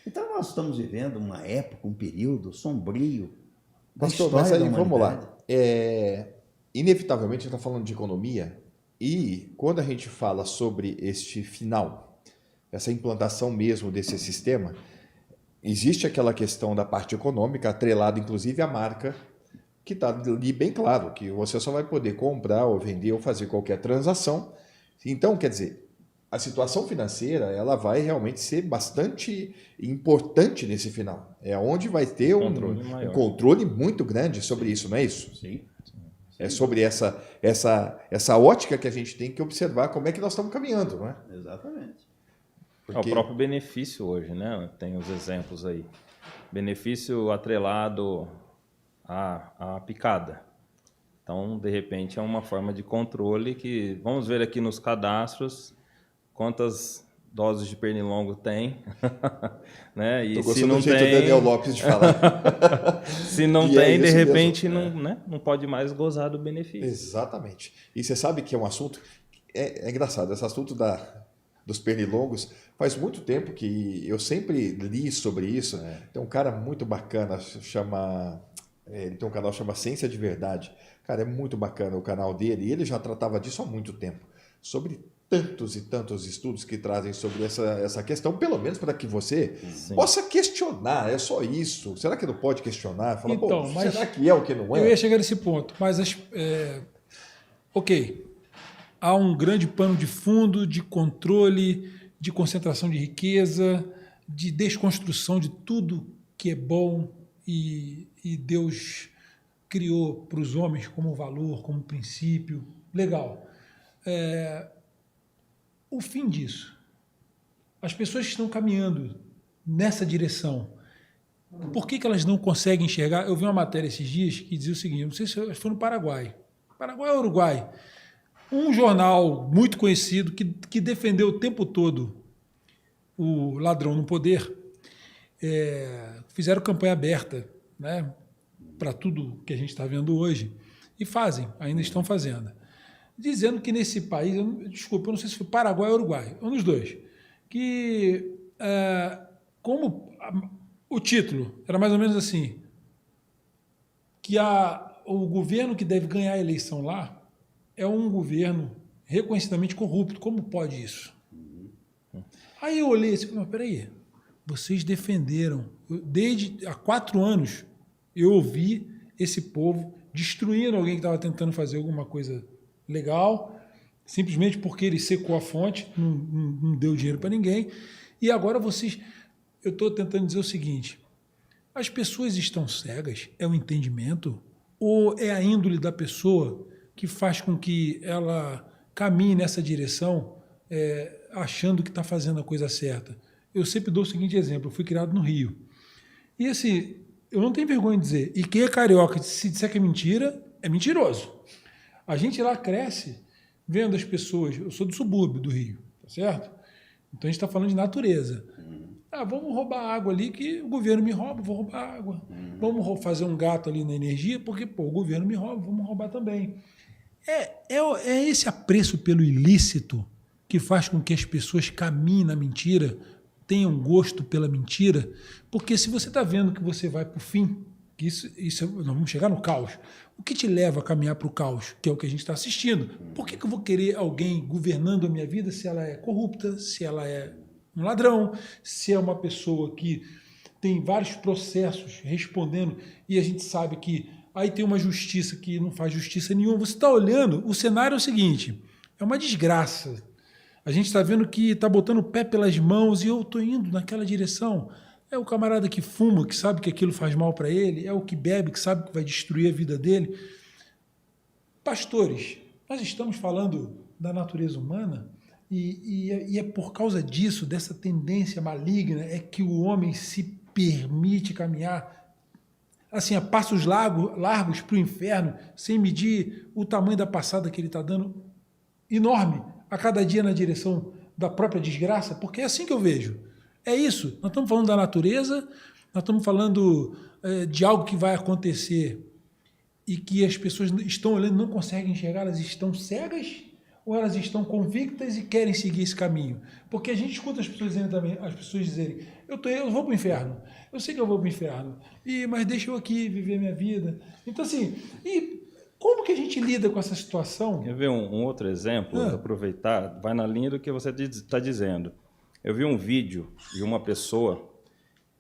Então nós estamos vivendo uma época, um período sombrio da Pastor, mas história aí da vamos humanidade. lá. Inevitavelmente a gente está falando de economia e quando a gente fala sobre este final, essa implantação mesmo desse sistema, existe aquela questão da parte econômica, atrelada inclusive à marca, que está ali bem claro, que você só vai poder comprar ou vender ou fazer qualquer transação. Então, quer dizer, a situação financeira ela vai realmente ser bastante importante nesse final. É onde vai ter um controle muito grande sobre isso, não é isso? Sim. É sobre essa ótica que a gente tem que observar como é que nós estamos caminhando, não é? Exatamente. É o próprio benefício hoje, né? Tem os exemplos aí. Benefício atrelado à picada. Então, de repente, é uma forma de controle que... Vamos ver aqui nos cadastros quantas doses de pernilongo tem. Né? E Estou se gostando não do jeito tem... do Daniel Lopes de falar. Se não E tem, é de isso repente, mesmo. não pode mais gozar do benefício. Exatamente. E você sabe que é um assunto... É engraçado, esse assunto dos pernilongos, faz muito tempo que eu sempre li sobre isso. Tem um cara muito bacana, ele tem um canal que chama Ciência de Verdade. Cara, é muito bacana o canal dele, e ele já tratava disso há muito tempo. Sobre tantos e tantos estudos que trazem sobre essa questão, pelo menos para que você possa questionar, é só isso. Será que não pode questionar? Falar, Então, mas será que é o que não é? Eu ia chegar nesse ponto, mas ok, há um grande pano de fundo de controle, de concentração de riqueza, de desconstrução de tudo que é bom e Deus criou para os homens como valor, como princípio. Legal. O fim disso, as pessoas que estão caminhando nessa direção, por que elas não conseguem enxergar? Eu vi uma matéria esses dias que dizia o seguinte, não sei se foi no Paraguai ou Uruguai, um jornal muito conhecido que defendeu o tempo todo o ladrão no poder, fizeram campanha aberta, né, para tudo que a gente está vendo hoje, e ainda estão fazendo, dizendo que nesse país, desculpa, eu não sei se foi Paraguai ou Uruguai, um dos dois, que como o título era mais ou menos assim, que o governo que deve ganhar a eleição lá é um governo reconhecidamente corrupto. Como pode isso? Aí eu olhei assim, mas peraí, vocês defenderam, desde há 4 anos eu ouvi esse povo destruindo alguém que estava tentando fazer alguma coisa legal, simplesmente porque ele secou a fonte, não deu dinheiro para ninguém, e agora eu estou tentando dizer o seguinte, as pessoas estão cegas, é o entendimento, ou é a índole da pessoa que faz com que ela caminhe nessa direção achando que está fazendo a coisa certa? Eu sempre dou o seguinte exemplo, eu fui criado no Rio, e assim, eu não tenho vergonha de dizer, e quem é carioca, se disser que é mentira, é mentiroso. A gente lá cresce vendo as pessoas, eu sou do subúrbio do Rio, tá certo? Então a gente está falando de natureza. Vamos roubar água ali que o governo me rouba, vou roubar água. Vamos fazer um gato ali na energia, porque o governo me rouba, vamos roubar também. É esse apreço pelo ilícito que faz com que as pessoas caminhem na mentira, tenham gosto pela mentira, porque se você está vendo que você vai para o fim, que nós vamos chegar no caos. O que te leva a caminhar para o caos, que é o que a gente está assistindo? Por que eu vou querer alguém governando a minha vida se ela é corrupta, se ela é um ladrão, se é uma pessoa que tem vários processos respondendo e a gente sabe que aí tem uma justiça que não faz justiça nenhuma. Você está olhando, o cenário é o seguinte, é uma desgraça. A gente está vendo que está botando o pé pelas mãos e eu estou indo naquela direção. É o camarada que fuma, que sabe que aquilo faz mal para ele, é o que bebe, que sabe que vai destruir a vida dele. Pastores, nós estamos falando da natureza humana e é por causa disso, dessa tendência maligna, é que o homem se permite caminhar assim, a passos largos para o inferno, sem medir o tamanho da passada que ele está dando, enorme, a cada dia na direção da própria desgraça, porque é assim que eu vejo. É isso. Nós estamos falando da natureza, nós estamos falando de algo que vai acontecer e que as pessoas estão olhando, não conseguem enxergar, elas estão cegas ou elas estão convictas e querem seguir esse caminho? Porque a gente escuta as pessoas dizendo também, as pessoas dizerem, eu vou para o inferno, eu sei que eu vou para o inferno, mas deixa eu aqui viver minha vida. Então, assim, e como que a gente lida com essa situação? Quer ver um outro exemplo? Aproveitar, vai na linha do que você está dizendo. Eu vi um vídeo de uma pessoa,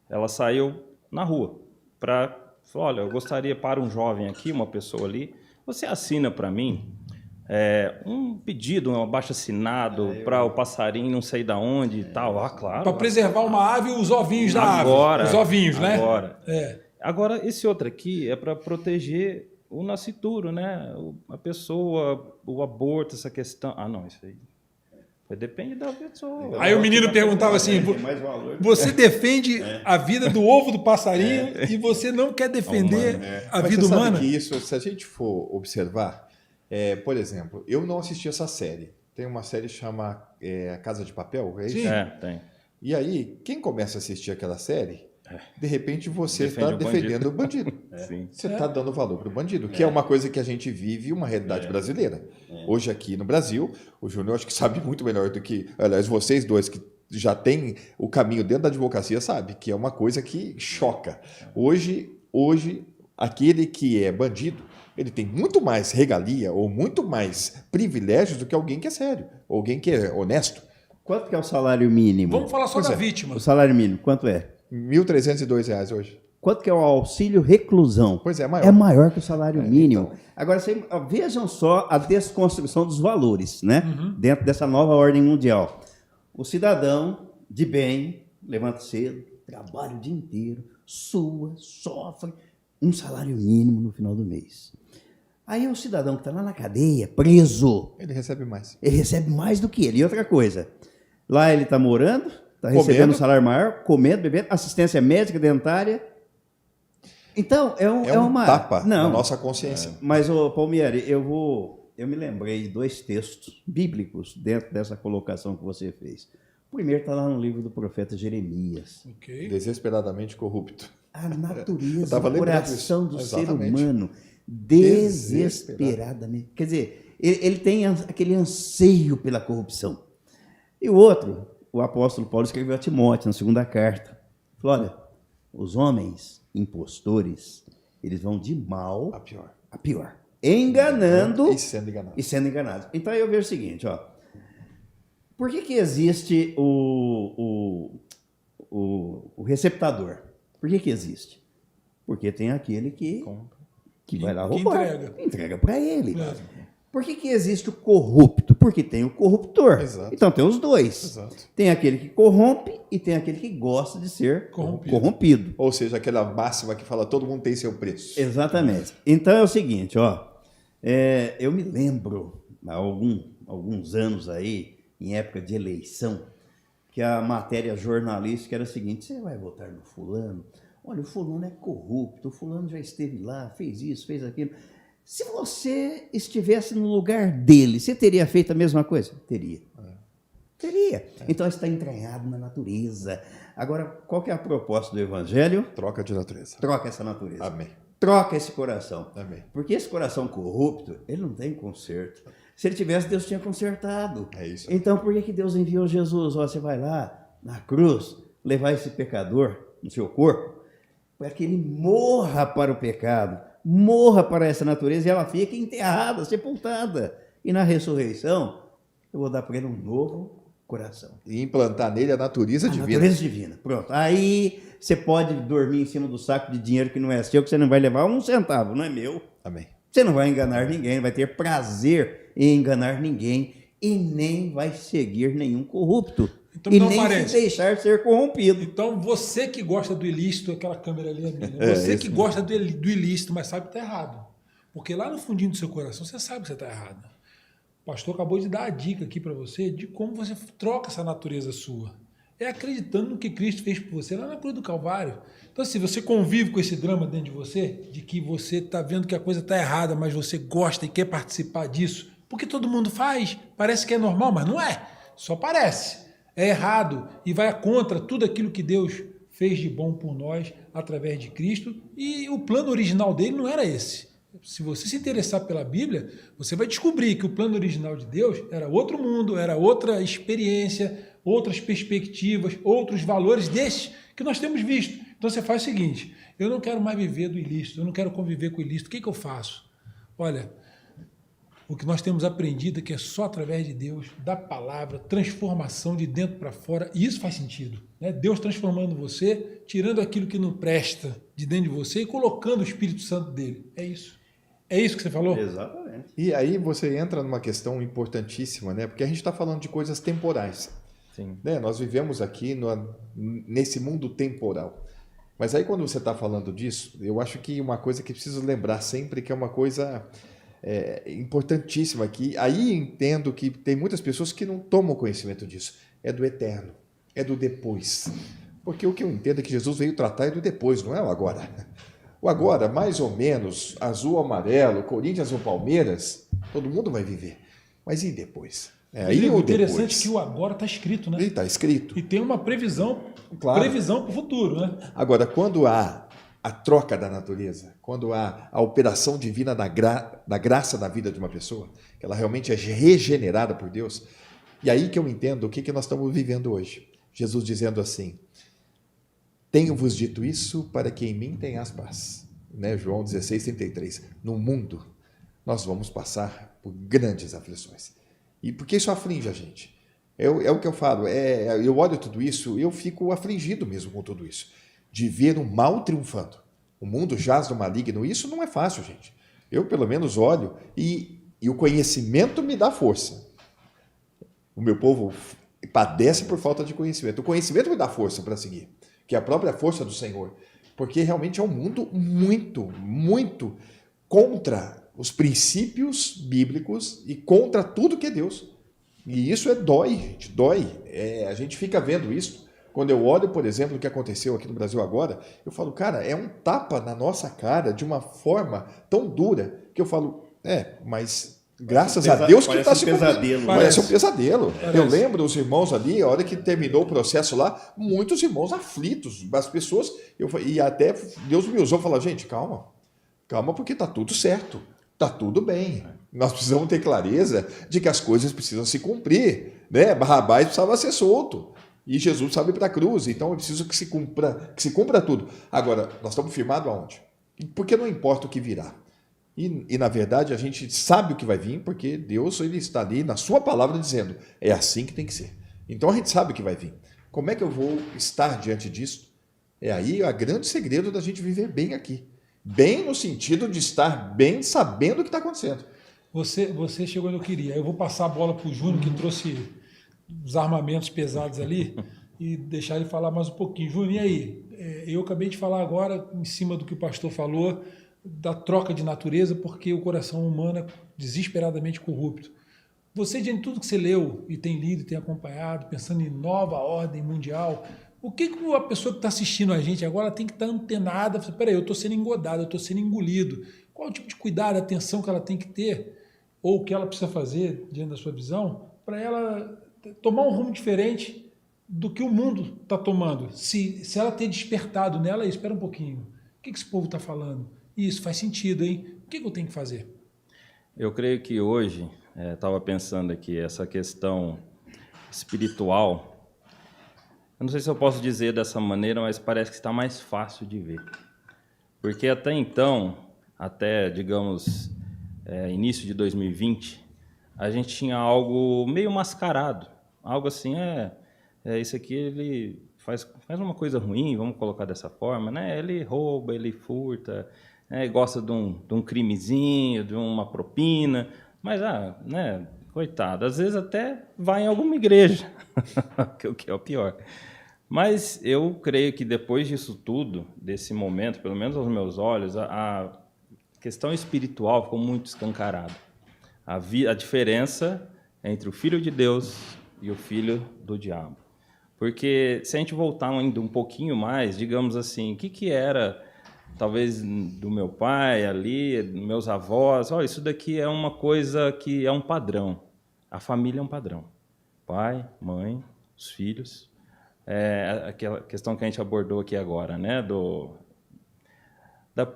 ela saiu na rua para falar, olha, eu gostaria para um jovem aqui, uma pessoa ali, você assina para mim um pedido, um abaixo-assinado para o passarinho não sei da onde e tal. Ah, claro. Para preservar uma ave, os ovinhos da ave. Os ovinhos, né? Agora, esse outro aqui é para proteger o nascituro, né? A pessoa, o aborto, essa questão. Ah, não, isso aí. Depende da pessoa. Aí o menino perguntava assim, você defende a vida do ovo do passarinho e você não quer defender a vida humana? Sabe que isso, se a gente for observar, por exemplo, eu não assisti essa série. Tem uma série que chama A Casa de Papel, é isso? Sim. Tem. E aí, quem começa a assistir aquela série, de repente você está defendendo o bandido. Você está dando valor para o bandido, que é uma coisa que a gente vive, uma realidade brasileira. Hoje aqui no Brasil, o Júnior acho que sabe muito melhor do que... Aliás, vocês dois que já têm o caminho dentro da advocacia sabe que é uma coisa que choca. Hoje aquele que é bandido, ele tem muito mais regalia ou muito mais privilégios do que alguém que é sério, ou alguém que é honesto. Quanto que é o salário mínimo? Vamos falar só da vítima. O salário mínimo, quanto é? R$ 1.302 hoje. Quanto que é o auxílio reclusão? Pois é, maior. É maior que o salário mínimo. Então. Agora, vejam só a desconstrução dos valores, né? Dentro dessa nova ordem mundial. O cidadão de bem levanta cedo, trabalha o dia inteiro, sua, sofre, um salário mínimo no final do mês. Aí o cidadão que está lá na cadeia, preso, Ele recebe mais. ele recebe mais do que ele. E outra coisa, lá ele está morando, está recebendo um salário maior, comendo, bebendo, assistência médica, dentária. Então, é uma tapa na nossa consciência. Mas, Palmieri, eu me lembrei de 2 textos bíblicos dentro dessa colocação que você fez. O primeiro está lá no livro do profeta Jeremias. Desesperadamente corrupto. A natureza, o coração do ser humano, desesperadamente. Quer dizer, ele tem aquele anseio pela corrupção. E o outro, o apóstolo Paulo escreveu a Timóteo, na 2ª carta. Falou, olha, os homens impostores, eles vão de mal a pior. Enganando e sendo enganados. Então eu vejo o seguinte, por que existe o receptador? Por que existe? Porque tem aquele que vai lá roubar, entrega para ele. Por que existe o corrupto? Porque tem o corruptor. Exato. Então tem os dois. Exato. Tem aquele que corrompe e tem aquele que gosta de ser corrompido. Ou seja, aquela máxima que fala todo mundo tem seu preço. Exatamente. Então é o seguinte, eu me lembro, há alguns anos aí, em época de eleição, que a matéria jornalística era a seguinte: você vai votar no fulano? Olha, o fulano é corrupto, o fulano já esteve lá, fez isso, fez aquilo. Se você estivesse no lugar dele, você teria feito a mesma coisa? Teria. Teria. Então está entranhado na natureza. Agora, qual que é a proposta do Evangelho? Troca de natureza. Troca essa natureza. Amém. Troca esse coração. Amém. Porque esse coração corrupto, ele não tem conserto. Se ele tivesse, Deus tinha consertado. É isso. Então, por que Deus enviou Jesus? Você vai lá, na cruz, levar esse pecador no seu corpo para que ele morra para o pecado, morra para essa natureza e ela fique enterrada, sepultada. E na ressurreição, eu vou dar para ele um novo coração. E implantar nele a natureza divina. Natureza divina, pronto. Aí você pode dormir em cima do saco de dinheiro que não é seu, que você não vai levar um centavo, não é meu. Amém. Você não vai enganar ninguém, não vai ter prazer em enganar ninguém e nem vai seguir nenhum corrupto. Então, e não nem parece. se deixar ser corrompido. Então, você que gosta do ilícito, aquela câmera ali, amiga, você que gosta do ilícito, mas sabe que está errado. Porque lá no fundinho do seu coração, você sabe que você está errado. O pastor acabou de dar a dica aqui para você de como você troca essa natureza sua. É acreditando no que Cristo fez por você lá na cruz do Calvário. Então, se você convive com esse drama dentro de você, de que você está vendo que a coisa está errada, mas você gosta e quer participar disso, porque todo mundo faz, parece que é normal, mas não é. Só parece. É errado e vai contra tudo aquilo que Deus fez de bom por nós através de Cristo, e o plano original dele não era esse. Se você se interessar pela Bíblia, você vai descobrir que o plano original de Deus era outro mundo, era outra experiência, outras perspectivas, outros valores desses que nós temos visto. Então você faz o seguinte: eu não quero mais viver do ilícito, eu não quero conviver com o ilícito, o que eu faço? Olha, o que nós temos aprendido é que é só através de Deus, da palavra, transformação de dentro para fora, e isso faz sentido, né? Deus transformando você, tirando aquilo que não presta de dentro de você e colocando o Espírito Santo dele. É isso. É isso que você falou? Exatamente. E aí você entra numa questão importantíssima, né? Porque a gente está falando de coisas temporais. Sim. Né? Nós vivemos aqui nesse mundo temporal. Mas aí quando você está falando disso, eu acho que uma coisa que preciso lembrar sempre, que é uma coisa importantíssima aqui. Aí entendo que tem muitas pessoas que não tomam conhecimento disso. É do eterno, é do depois. Porque o que eu entendo é que Jesus veio tratar é do depois, não é o agora. O agora, mais ou menos, azul ou amarelo, Corinthians ou Palmeiras, todo mundo vai viver. Mas e depois? Aí o interessante é que o agora está escrito, né? Está escrito. E tem uma previsão, Claro. previsão para o futuro, né? Agora, quando há a troca da natureza, quando há a operação divina da graça na vida de uma pessoa, que ela realmente é regenerada por Deus, e aí que eu entendo o que nós estamos vivendo hoje. Jesus dizendo assim: tenho-vos dito isso para que em mim tenhas paz. Né? João 16:33. No mundo, nós vamos passar por grandes aflições. E por que isso aflige a gente? É o que eu falo, eu olho tudo isso, eu fico afligido mesmo com tudo isso, de ver o mal triunfando. O mundo jaz no maligno, isso não é fácil, gente. Eu, pelo menos, olho e o conhecimento me dá força. O meu povo padece por falta de conhecimento. O conhecimento me dá força para seguir, que é a própria força do Senhor, porque realmente é um mundo muito, muito contra os princípios bíblicos e contra tudo que é Deus. E isso dói, gente, dói. A gente fica vendo isso. Quando eu olho, por exemplo, o que aconteceu aqui no Brasil agora, eu falo, cara, é um tapa na nossa cara de uma forma tão dura que eu falo, mas graças a Deus que está se cumprindo. Parece um pesadelo. Eu lembro os irmãos ali, a hora que terminou o processo lá, muitos irmãos aflitos, as pessoas, e até Deus me usou e falou, gente, calma porque está tudo certo, está tudo bem. Nós precisamos ter clareza de que as coisas precisam se cumprir, né? Barrabás precisava ser solto e Jesus sabe para a cruz, então é preciso que se cumpra tudo. Agora, nós estamos firmados aonde? Porque não importa o que virá. E na verdade, a gente sabe o que vai vir, porque Deus ele está ali na sua palavra dizendo, é assim que tem que ser. Então a gente sabe o que vai vir. Como é que eu vou estar diante disso? É aí o grande segredo da gente viver bem aqui. Bem no sentido de estar bem sabendo o que está acontecendo. Você chegou onde eu queria. Eu vou passar a bola para o Júnior, que trouxe os armamentos pesados ali, e deixar ele falar mais um pouquinho. Júnior, e aí? Eu acabei de falar agora, em cima do que o pastor falou, da troca de natureza, porque o coração humano é desesperadamente corrupto. Você, diante de tudo que você leu e tem lido e tem acompanhado, pensando em nova ordem mundial, o que a pessoa que está assistindo a gente agora tem que estar antenada? Peraí, eu estou sendo engodado, eu estou sendo engolido. Qual é o tipo de cuidado, atenção que ela tem que ter, ou o que ela precisa fazer, diante da sua visão, para ela tomar um rumo diferente do que o mundo está tomando? Se ela ter despertado nela, espera um pouquinho, o que esse povo está falando? Isso faz sentido, hein? O que eu tenho que fazer? Eu creio que hoje, estava pensando aqui, essa questão espiritual, eu não sei se eu posso dizer dessa maneira, mas parece que está mais fácil de ver. Porque até então, até, digamos, início de 2020, a gente tinha algo meio mascarado. Algo assim, isso aqui ele faz uma coisa ruim, vamos colocar dessa forma, né? Ele rouba, ele furta, gosta de um crimezinho, de uma propina, mas, né, coitado, às vezes até vai em alguma igreja, o que é o pior. Mas eu creio que depois disso tudo, desse momento, pelo menos aos meus olhos, a questão espiritual ficou muito escancarada. A diferença entre o Filho de Deus e o filho do diabo. Porque se a gente voltar ainda um pouquinho mais, digamos assim, o que era, talvez, do meu pai ali, dos meus avós, isso daqui é uma coisa que é um padrão. A família é um padrão. Pai, mãe, os filhos. Aquela questão que a gente abordou aqui agora, né? Da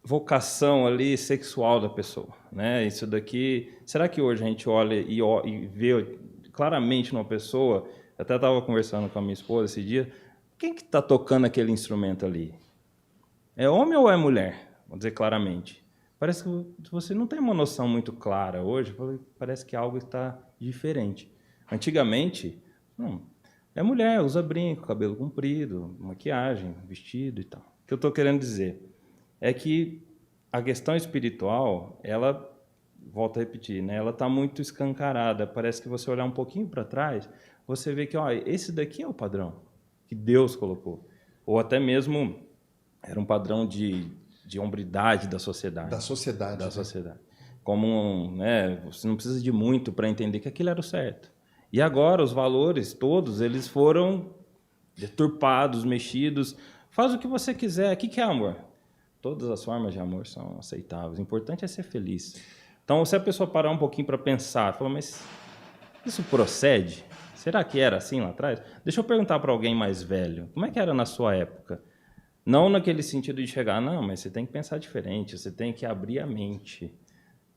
vocação ali sexual da pessoa, né? Isso daqui, será que hoje a gente olha e vê claramente numa pessoa? Eu até estava conversando com a minha esposa esse dia, quem que está tocando aquele instrumento ali? É homem ou é mulher? Vou dizer claramente. Parece que você não tem uma noção muito clara hoje, parece que algo está diferente. Antigamente, não, é mulher, usa brinco, cabelo comprido, maquiagem, vestido e tal. O que eu estou querendo dizer é que a questão espiritual, ela, volto a repetir, né, ela está muito escancarada. Parece que você olhar um pouquinho para trás, você vê que esse daqui é o padrão que Deus colocou. Ou até mesmo era um padrão de hombridade da sociedade. Da sociedade. Da sociedade. Como você não precisa de muito para entender que aquilo era o certo. E agora os valores todos, eles foram deturpados, mexidos. Faz o que você quiser. O que é amor? Todas as formas de amor são aceitáveis. O importante é ser feliz. Então, se a pessoa parar um pouquinho para pensar, falar, mas isso procede? Será que era assim lá atrás? Deixa eu perguntar para alguém mais velho. Como é que era na sua época? Não naquele sentido de chegar, não, mas você tem que pensar diferente, você tem que abrir a mente.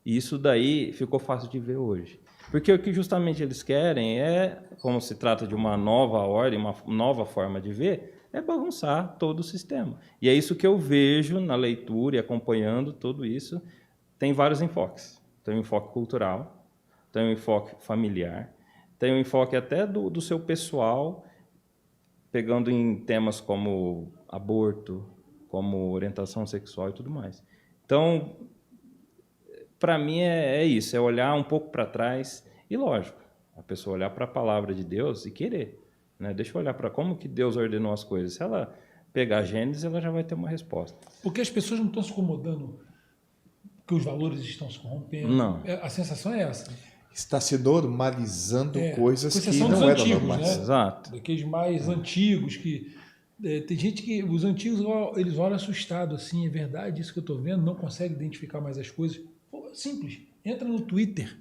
E isso daí ficou fácil de ver hoje. Porque o que justamente eles querem como se trata de uma nova ordem, uma nova forma de ver, é bagunçar todo o sistema. E é isso que eu vejo na leitura e acompanhando tudo isso. Tem vários enfoques. Tem um enfoque cultural, tem um enfoque familiar, tem um enfoque até do seu pessoal, pegando em temas como aborto, como orientação sexual e tudo mais. Então, para mim é isso, é olhar um pouco para trás e, lógico, a pessoa olhar para a palavra de Deus e querer. Né? Deixa eu olhar para como que Deus ordenou as coisas. Se ela pegar Gênesis, ela já vai ter uma resposta. Porque as pessoas não estão se incomodando que os valores estão se corrompendo. Não. A sensação é essa. Está se normalizando coisas que não não eram antigos, normais. né? Exato. Daqueles mais antigos que... tem gente que... Os antigos, eles olham assustados, assim, é verdade isso que eu estou vendo, não consegue identificar mais as coisas. Pô, simples. Entra no Twitter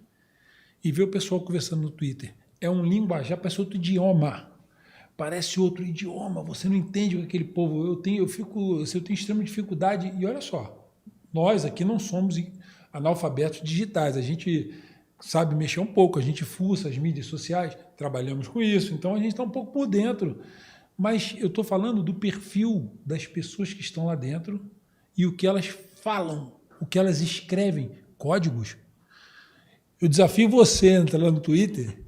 e vê o pessoal conversando no Twitter. É um linguajar, parece outro idioma. Parece outro idioma. Você não entende o que aquele povo... Eu tenho extrema dificuldade. E olha só, nós aqui não somos analfabetos digitais. A gente sabe mexer um pouco, a gente fuça as mídias sociais, trabalhamos com isso, então a gente está um pouco por dentro. Mas eu estou falando do perfil das pessoas que estão lá dentro e o que elas falam, o que elas escrevem, códigos. Eu desafio você a entrar lá no Twitter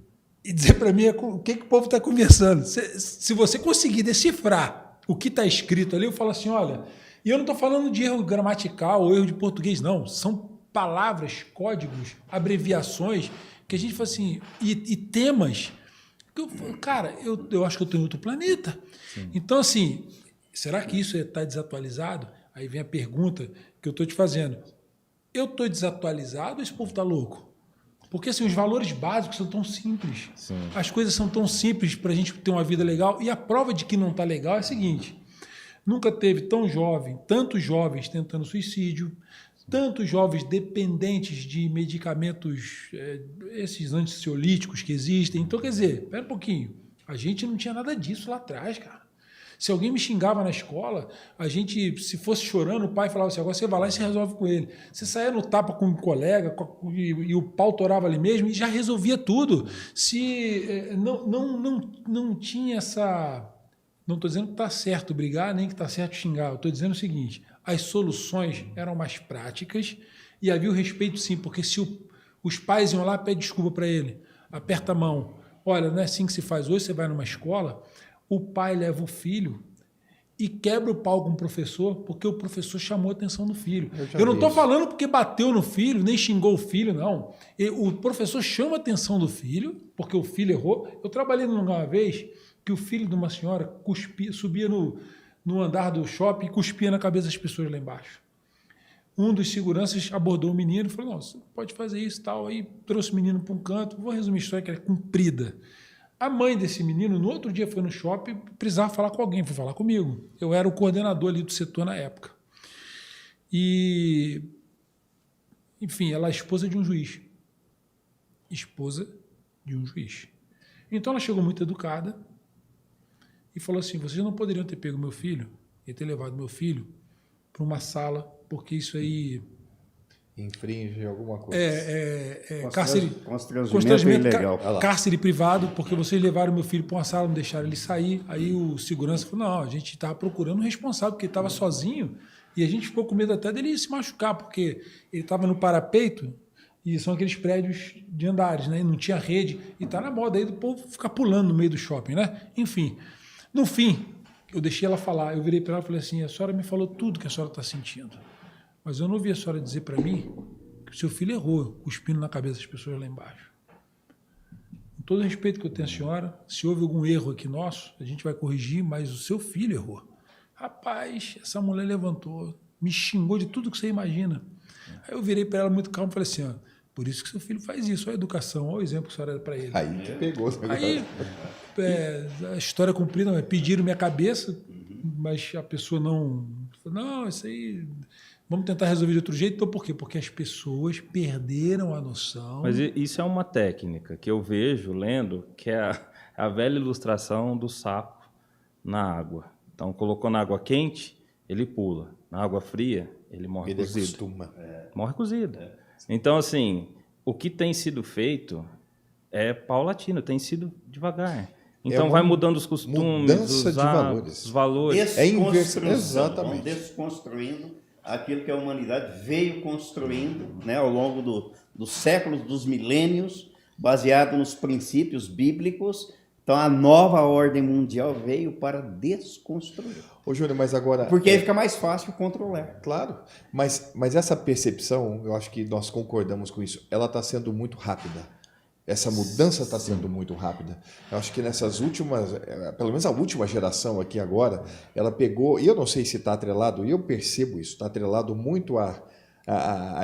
e dizer para mim o que o povo está conversando. Se você conseguir decifrar o que está escrito ali, eu falo assim, olha, e eu não estou falando de erro gramatical ou erro de português, não, são palavras, códigos, abreviações, que a gente fala assim, e temas, que eu acho que eu estou em outro planeta. Sim. Então, assim, será que isso está desatualizado? Aí vem a pergunta que eu estou te fazendo. Eu estou desatualizado ou esse povo está louco? Porque assim, os valores básicos são tão simples. Sim. As coisas são tão simples para a gente ter uma vida legal. E a prova de que não está legal é a seguinte. Nunca teve tantos jovens tentando suicídio, tantos jovens dependentes de medicamentos, esses ansiolíticos que existem. Então, quer dizer, espera um pouquinho, a gente não tinha nada disso lá atrás, cara. Se alguém me xingava na escola, a gente, se fosse chorando, o pai falava assim, agora você vai lá e se resolve com ele. Você saía no tapa com um colega e o pau torava ali mesmo e já resolvia tudo. Se não tinha Não estou dizendo que está certo brigar, nem que está certo xingar. Eu estou dizendo o seguinte, as soluções eram mais práticas e havia o respeito sim, porque se os pais iam lá, pede desculpa para ele, aperta a mão. Olha, não é assim que se faz hoje, você vai numa escola, o pai leva o filho e quebra o pau com o professor porque o professor chamou a atenção do filho. Eu não estou falando porque bateu no filho, nem xingou o filho, não. O professor chama a atenção do filho porque o filho errou. Eu trabalhei num lugar uma vez que o filho de uma senhora cuspia, subia no andar do shopping e cuspia na cabeça das pessoas lá embaixo. Um dos seguranças abordou o menino e falou, não, você pode fazer isso e tal. Aí trouxe o menino para um canto. Vou resumir a história que era comprida. A mãe desse menino, no outro dia, foi no shopping, precisava falar com alguém, foi falar comigo. Eu era o coordenador ali do setor na época. E, enfim, ela é esposa de um juiz. Esposa de um juiz. Então ela chegou muito educada e falou assim, vocês não poderiam ter pego meu filho e ter levado meu filho para uma sala, porque isso aí... Infringe alguma coisa. Constrangimento ilegal. Cárcere privado, porque vocês levaram meu filho para uma sala, não deixaram ele sair. Aí o segurança falou, não, a gente estava procurando um responsável, porque ele estava sozinho, e a gente ficou com medo até dele se machucar, porque ele estava no parapeito, e são aqueles prédios de andares, né? E não tinha rede, e está na moda aí do povo ficar pulando no meio do shopping, né? Enfim, no fim, eu deixei ela falar, eu virei para ela e falei assim, a senhora me falou tudo que a senhora está sentindo. Mas eu não ouvi a senhora dizer para mim que o seu filho errou, cuspindo na cabeça das pessoas lá embaixo. Com todo o respeito que eu tenho à senhora, se houve algum erro aqui nosso, a gente vai corrigir, mas o seu filho errou. Rapaz, essa mulher levantou, me xingou de tudo que você imagina. Aí eu virei para ela muito calmo e falei assim, ó, por isso que seu filho faz isso, olha a educação, olha o exemplo que a senhora dá para ele. Aí que pegou. Aí, a história cumprida, pediram minha cabeça, mas a pessoa não, isso aí... Vamos tentar resolver de outro jeito. Então, por quê? Porque as pessoas perderam a noção. Mas isso é uma técnica que eu vejo lendo, que é a velha ilustração do sapo na água. Então, colocou na água quente, ele pula. Na água fria, ele morre cozido. Acostuma. Morre cozido. Então, assim, o que tem sido feito paulatino, tem sido devagar. Então, vai mudando os costumes, mudança de valores. Exatamente. Desconstruindo aquilo que a humanidade veio construindo, né, ao longo dos séculos, dos milênios, baseado nos princípios bíblicos. Então, a nova ordem mundial veio para desconstruir. Ô, Júnior, mas agora... Porque aí fica mais fácil controlar. Claro, mas essa percepção, eu acho que nós concordamos com isso, ela está sendo muito rápida. Essa mudança está sendo muito rápida. Eu acho que nessas últimas, pelo menos a última geração aqui agora, ela pegou, e eu não sei se está atrelado, e eu percebo isso, está atrelado muito a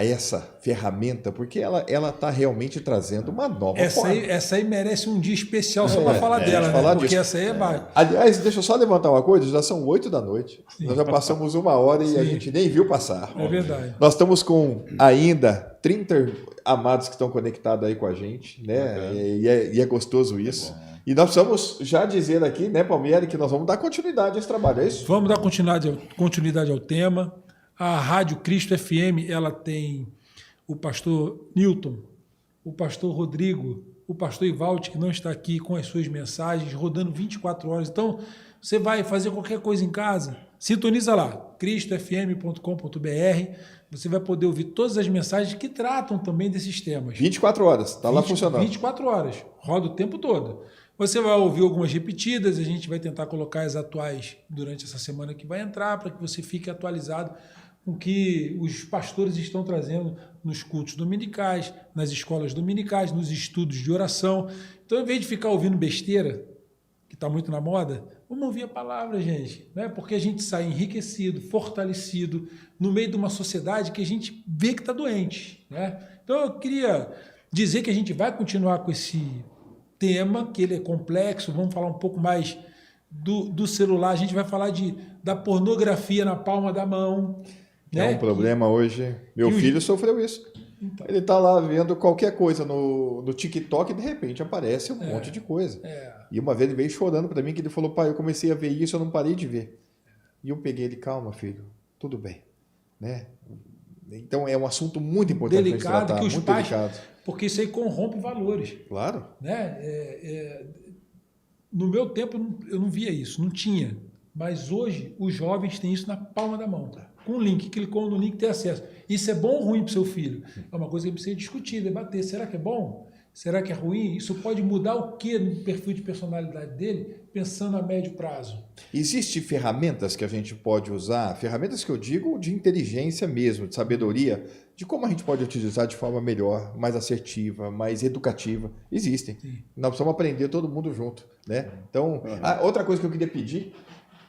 essa ferramenta, porque ela está realmente trazendo uma nova forma. Essa aí merece um dia especial só para falar dela, né? Porque disso. Essa aí é... Aliás, deixa eu só levantar uma coisa, já são 8 da noite. Sim. Nós já passamos 1 hora e a gente nem viu passar. É verdade. Nós estamos com ainda 30 amados que estão conectados aí com a gente, né? E é gostoso isso. E nós precisamos já dizer aqui, né, Palmieri, que nós vamos dar continuidade a esse trabalho, é isso? Vamos dar continuidade ao tema. A Rádio Cristo FM, ela tem o pastor Newton, o pastor Rodrigo, o pastor Ivaldi, que não está aqui, com as suas mensagens, rodando 24 horas. Então, você vai fazer qualquer coisa em casa, sintoniza lá, cristofm.com.br, você vai poder ouvir todas as mensagens que tratam também desses temas. 24 horas, está lá funcionando. 24 horas, roda o tempo todo. Você vai ouvir algumas repetidas, a gente vai tentar colocar as atuais durante essa semana que vai entrar, para que você fique atualizado com o que os pastores estão trazendo nos cultos dominicais, nas escolas dominicais, nos estudos de oração. Então, em vez de ficar ouvindo besteira, que está muito na moda, vamos ouvir a palavra, gente, né? Porque a gente sai enriquecido, fortalecido, no meio de uma sociedade que a gente vê que está doente, né? Então, eu queria dizer que a gente vai continuar com esse tema, que ele é complexo, vamos falar um pouco mais do celular, a gente vai falar da pornografia na palma da mão. Né? É um problema hoje. Meu filho sofreu isso. Então. Ele está lá vendo qualquer coisa no TikTok e de repente aparece um monte de coisa. E uma vez ele veio chorando para mim que ele falou, pai, eu comecei a ver isso, eu não parei de ver. E eu peguei ele, calma, filho, tudo bem. Né? Então é um assunto muito importante para a gente tratar, que os muito pais, delicado. Porque isso aí corrompe valores. Claro. Né? No meu tempo, eu não via isso, não tinha. Mas hoje, os jovens têm isso na palma da mão. Com o link, clicou no link, tem acesso. Isso é bom ou ruim para o seu filho? É uma coisa que precisa discutir, debater. Será que é bom? Será que é ruim? Isso pode mudar o que no perfil de personalidade dele, pensando a médio prazo? Existem ferramentas que a gente pode usar, ferramentas que eu digo de inteligência mesmo, de sabedoria, de como a gente pode utilizar de forma melhor, mais assertiva, mais educativa. Existem. Sim. Nós precisamos aprender todo mundo junto, né? Então, outra coisa que eu queria pedir,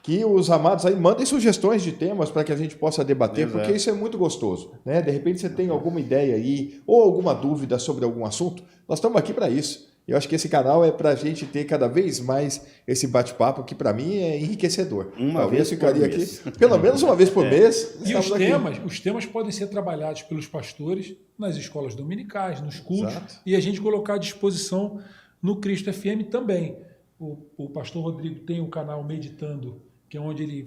que os amados aí mandem sugestões de temas para que a gente possa debater, Exato. porque isso é muito gostoso, né? De repente você tem alguma ideia aí ou alguma dúvida sobre algum assunto, nós estamos aqui para isso. Eu acho que esse canal é para a gente ter cada vez mais esse bate-papo, que para mim é enriquecedor. Uma Talvez vez por ficaria mês. aqui, pelo menos uma vez por mês. E estamos aqui. os temas podem ser trabalhados pelos pastores nas escolas dominicais, nos cultos, Exato. e a gente colocar à disposição no Cristo FM também. O pastor Rodrigo tem o canal Meditando, que é onde ele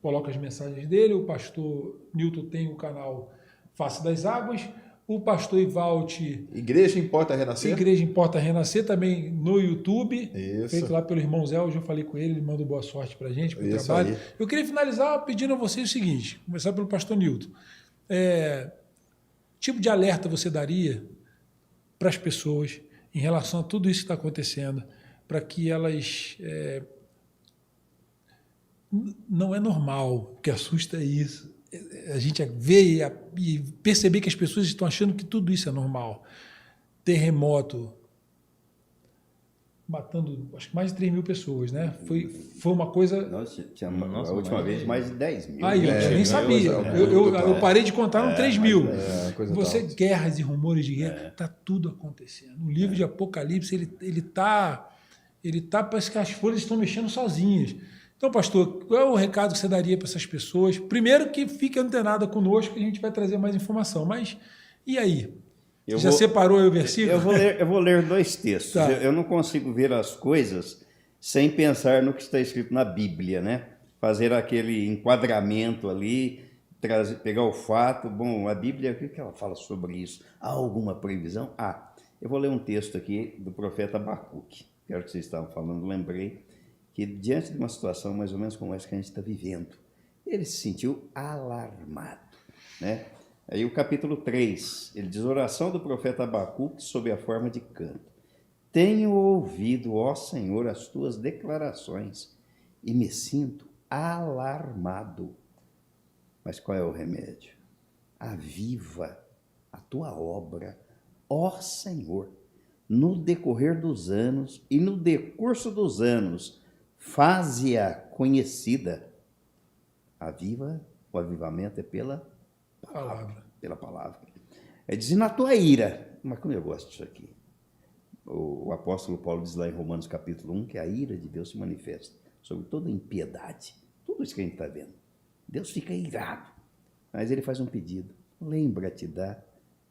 coloca as mensagens dele. O pastor Newton tem o canal Face das Águas. O pastor Ivalti, Igreja Importa Renascer? Igreja Importa Renascer, também no YouTube, Isso. feito lá pelo irmão Zé. Hoje eu falei com ele, ele mandou boa sorte pra gente, pro Isso trabalho. aí. Eu queria finalizar pedindo a vocês o seguinte, começar pelo pastor Newton. Tipo de alerta você daria para as pessoas em relação a tudo isso que está acontecendo, para que elas... não é normal, o que assusta é isso. A gente vê e perceber que as pessoas estão achando que tudo isso é normal. Terremoto, matando acho que mais de 3 mil pessoas, né? Foi uma coisa... Nossa, tinha Nossa, a última mais vez de- mais de 10 mil. Aí, eu nem sabia. Eu parei de contar no 3 mil. coisa Você, tal. guerras e rumores de guerra, está tudo acontecendo. O livro de Apocalipse, ele tá, parece que as folhas estão mexendo sozinhas. Então, pastor, qual é o recado que você daria para essas pessoas? Primeiro, que fique antenada conosco, que a gente vai trazer mais informação. Mas, e aí? Você já separou aí o versículo? Eu vou ler 2 textos. Tá. Eu não consigo ver as coisas sem pensar no que está escrito na Bíblia, né? Fazer aquele enquadramento ali, pegar o fato. Bom, a Bíblia, o que ela fala sobre isso? Há alguma previsão? Eu vou ler um texto aqui do profeta Abacuque. Quero que vocês estavam falando, lembrei que diante de uma situação mais ou menos como essa que a gente está vivendo, ele se sentiu alarmado, né? Aí o capítulo 3, ele diz: oração do profeta Abacuque sob a forma de canto. Tenho ouvido, ó Senhor, as tuas declarações e me sinto alarmado. Mas qual é o remédio? Aviva a tua obra, ó Senhor, no decorrer dos anos e no decurso dos anos, faze-a conhecida. Aviva, o avivamento é pela palavra. Diz, na tua ira, mas como eu gosto disso aqui. O apóstolo Paulo diz lá em Romanos capítulo 1 que a ira de Deus se manifesta sobre toda impiedade. Tudo isso que a gente está vendo. Deus fica irado. Mas ele faz um pedido. Lembra-te da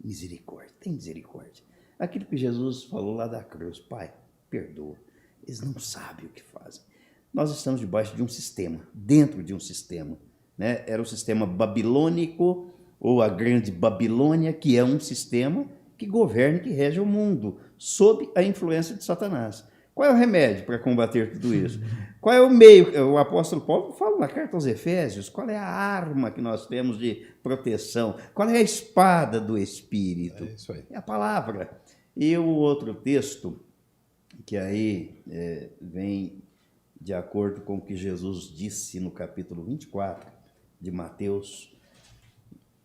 misericórdia. Tem misericórdia. Aquilo que Jesus falou lá da cruz. Pai, perdoa. Eles não sabem o que fazem. Nós estamos debaixo de um sistema, dentro de um sistema, né? Era o sistema babilônico, ou a grande Babilônia, que é um sistema que governa e que rege o mundo, sob a influência de Satanás. Qual é o remédio para combater tudo isso? Qual é o meio? O apóstolo Paulo fala na carta aos Efésios, qual é a arma que nós temos de proteção? Qual é a espada do Espírito? É isso aí. É a palavra. E o outro texto, que aí vem de acordo com o que Jesus disse no capítulo 24 de Mateus,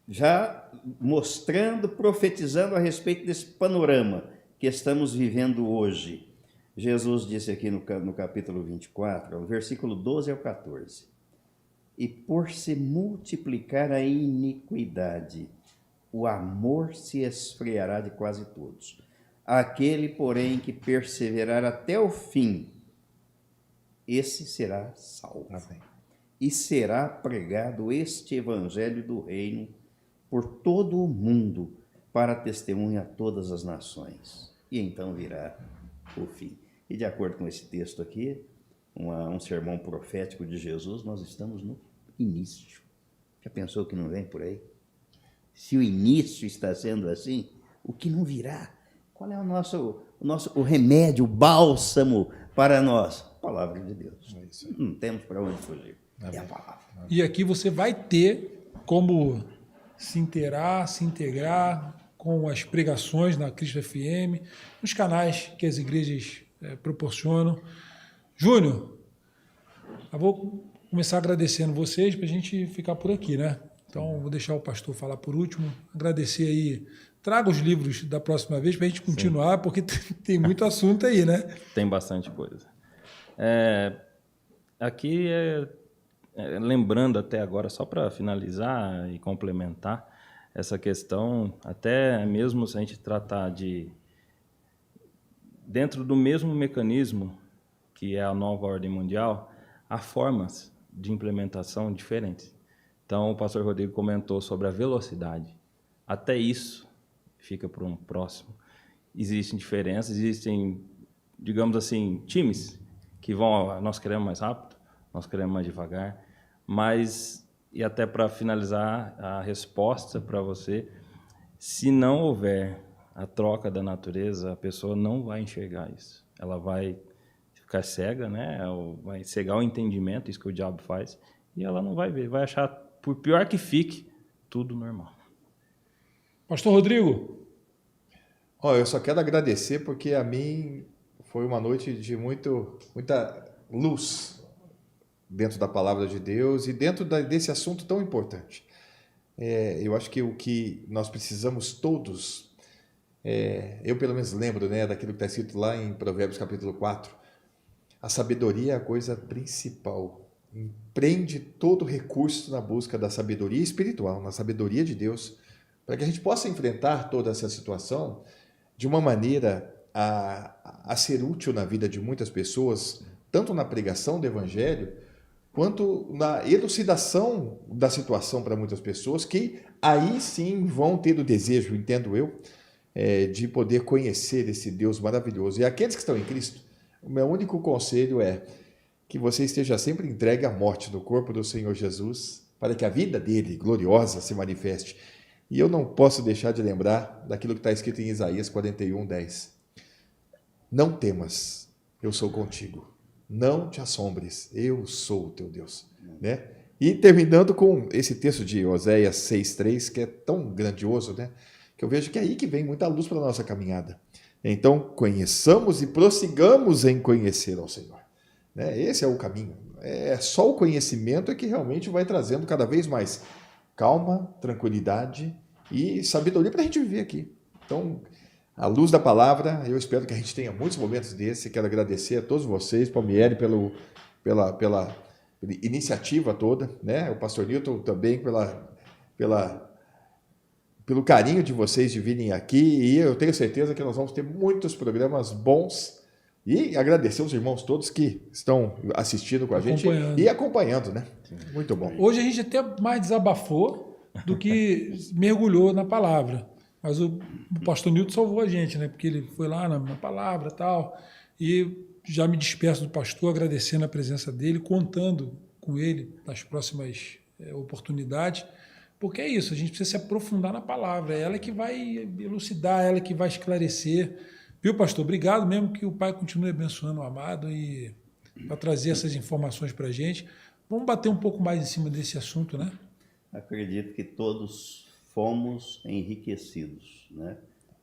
já mostrando, profetizando a respeito desse panorama que estamos vivendo hoje. Jesus disse aqui no capítulo 24, o versículo 12 ao 14, e por se multiplicar a iniquidade, o amor se esfriará de quase todos. Aquele, porém, que perseverar até o fim, esse será salvo. Amém. E será pregado este evangelho do reino por todo o mundo, para testemunha a todas as nações. E então virá o fim. E de acordo com esse texto aqui, um sermão profético de Jesus, nós estamos no início. Já pensou que não vem por aí? Se o início está sendo assim, o que não virá? Qual é o remédio, o bálsamo para nós, a palavra de Deus. É isso aí. Não temos para onde fugir. É a palavra. E aqui você vai ter como se inteirar, se integrar com as pregações na Cristo FM, nos canais que as igrejas proporcionam. Júnior, eu vou começar agradecendo vocês para a gente ficar por aqui, né? Então, vou deixar o pastor falar por último. Agradecer aí. Traga os livros da próxima vez para a gente continuar, porque tem muito assunto aí, né? Tem bastante coisa. Aqui, lembrando até agora, só para finalizar e complementar essa questão, até mesmo se a gente tratar de... Dentro do mesmo mecanismo que é a nova ordem mundial, há formas de implementação diferentes. Então, o pastor Rodrigo comentou sobre a velocidade. Até isso fica para um próximo. Existem diferenças, existem, digamos assim, times que vão, nós queremos mais rápido, nós queremos mais devagar, mas, e até para finalizar a resposta para você, se não houver a troca da natureza, a pessoa não vai enxergar isso. Ela vai ficar cega, né? Vai cegar o entendimento, isso que o diabo faz, e ela não vai ver, vai achar, por pior que fique, tudo normal. Pastor Rodrigo. Eu só quero agradecer porque a mim foi uma noite de muita luz dentro da palavra de Deus e dentro desse assunto tão importante. Eu acho que o que nós precisamos todos, eu pelo menos lembro, né, daquilo que está escrito lá em Provérbios capítulo 4, a sabedoria é a coisa principal. Empreende todo recurso na busca da sabedoria espiritual, na sabedoria de Deus, para que a gente possa enfrentar toda essa situação de uma maneira a ser útil na vida de muitas pessoas, tanto na pregação do Evangelho, quanto na elucidação da situação para muitas pessoas, que aí sim vão ter o desejo, entendo eu, de poder conhecer esse Deus maravilhoso. E aqueles que estão em Cristo, o meu único conselho é que você esteja sempre entregue à morte no corpo do Senhor Jesus, para que a vida dele, gloriosa, se manifeste. E eu não posso deixar de lembrar daquilo que está escrito em Isaías 41:10. Não temas, eu sou contigo. Não te assombres, eu sou o teu Deus. Né? E terminando com esse texto de Oséias 6:3, que é tão grandioso, né? Que eu vejo que é aí que vem muita luz para a nossa caminhada. Então, conheçamos e prossigamos em conhecer ao Senhor. Né? Esse é o caminho. Só o conhecimento é que realmente vai trazendo cada vez mais calma, tranquilidade e sabedoria para a gente viver aqui. Então, à luz da palavra, eu espero que a gente tenha muitos momentos desses. Quero agradecer a todos vocês, Palmieri, pela iniciativa toda, né? O pastor Newton também pelo carinho de vocês de virem aqui, e eu tenho certeza que nós vamos ter muitos programas bons, e agradecer os irmãos todos que estão assistindo com a gente e acompanhando, né? Muito bom. Hoje a gente até mais desabafou do que mergulhou na palavra, mas o pastor Nilton salvou a gente, né? Porque ele foi lá na palavra e tal, e já me despeço do pastor, agradecendo a presença dele, contando com ele nas próximas oportunidades, porque é isso, a gente precisa se aprofundar na palavra, é ela que vai elucidar, é ela que vai esclarecer. Viu, pastor? Obrigado mesmo, que o Pai continue abençoando o amado e para trazer essas informações para a gente. Vamos bater um pouco mais em cima desse assunto, né? Acredito que todos fomos enriquecidos, né?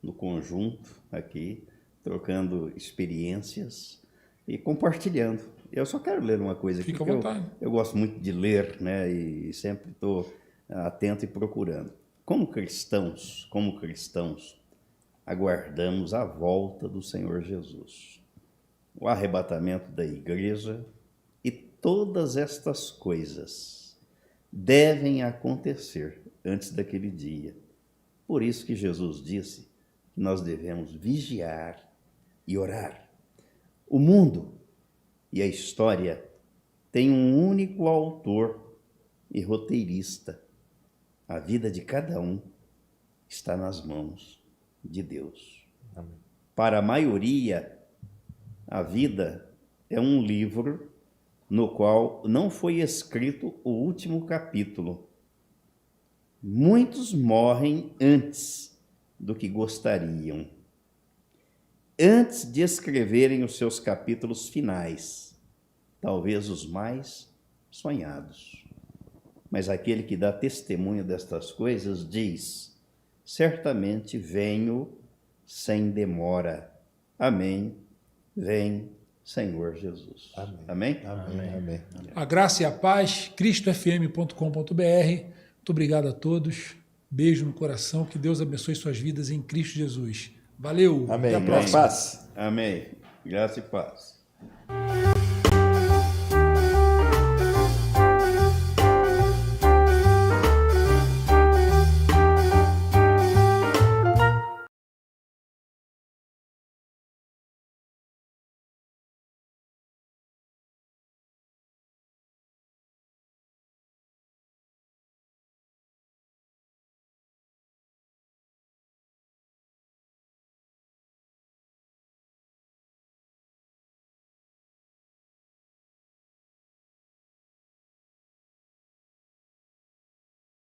No conjunto aqui, trocando experiências e compartilhando. Eu só quero ler uma coisa aqui. Fica à vontade. Eu gosto muito de ler, né? E sempre estou atento e procurando. Como cristãos, aguardamos a volta do Senhor Jesus, o arrebatamento da igreja, e todas estas coisas devem acontecer antes daquele dia. Por isso que Jesus disse que nós devemos vigiar e orar. O mundo e a história têm um único autor e roteirista. A vida de cada um está nas mãos de Deus. Amém. Para a maioria, a vida é um livro no qual não foi escrito o último capítulo. Muitos morrem antes do que gostariam. antes de escreverem os seus capítulos finais, talvez os mais sonhados. Mas aquele que dá testemunho destas coisas diz: certamente venho sem demora. Amém. Vem, Senhor Jesus. Amém. Amém? Amém. Amém. A graça e a paz, cristofm.com.br. Muito obrigado a todos. Beijo no coração. Que Deus abençoe suas vidas em Cristo Jesus. Valeu. Amém. Até a Graça e próxima. paz. Amém. Graça e paz.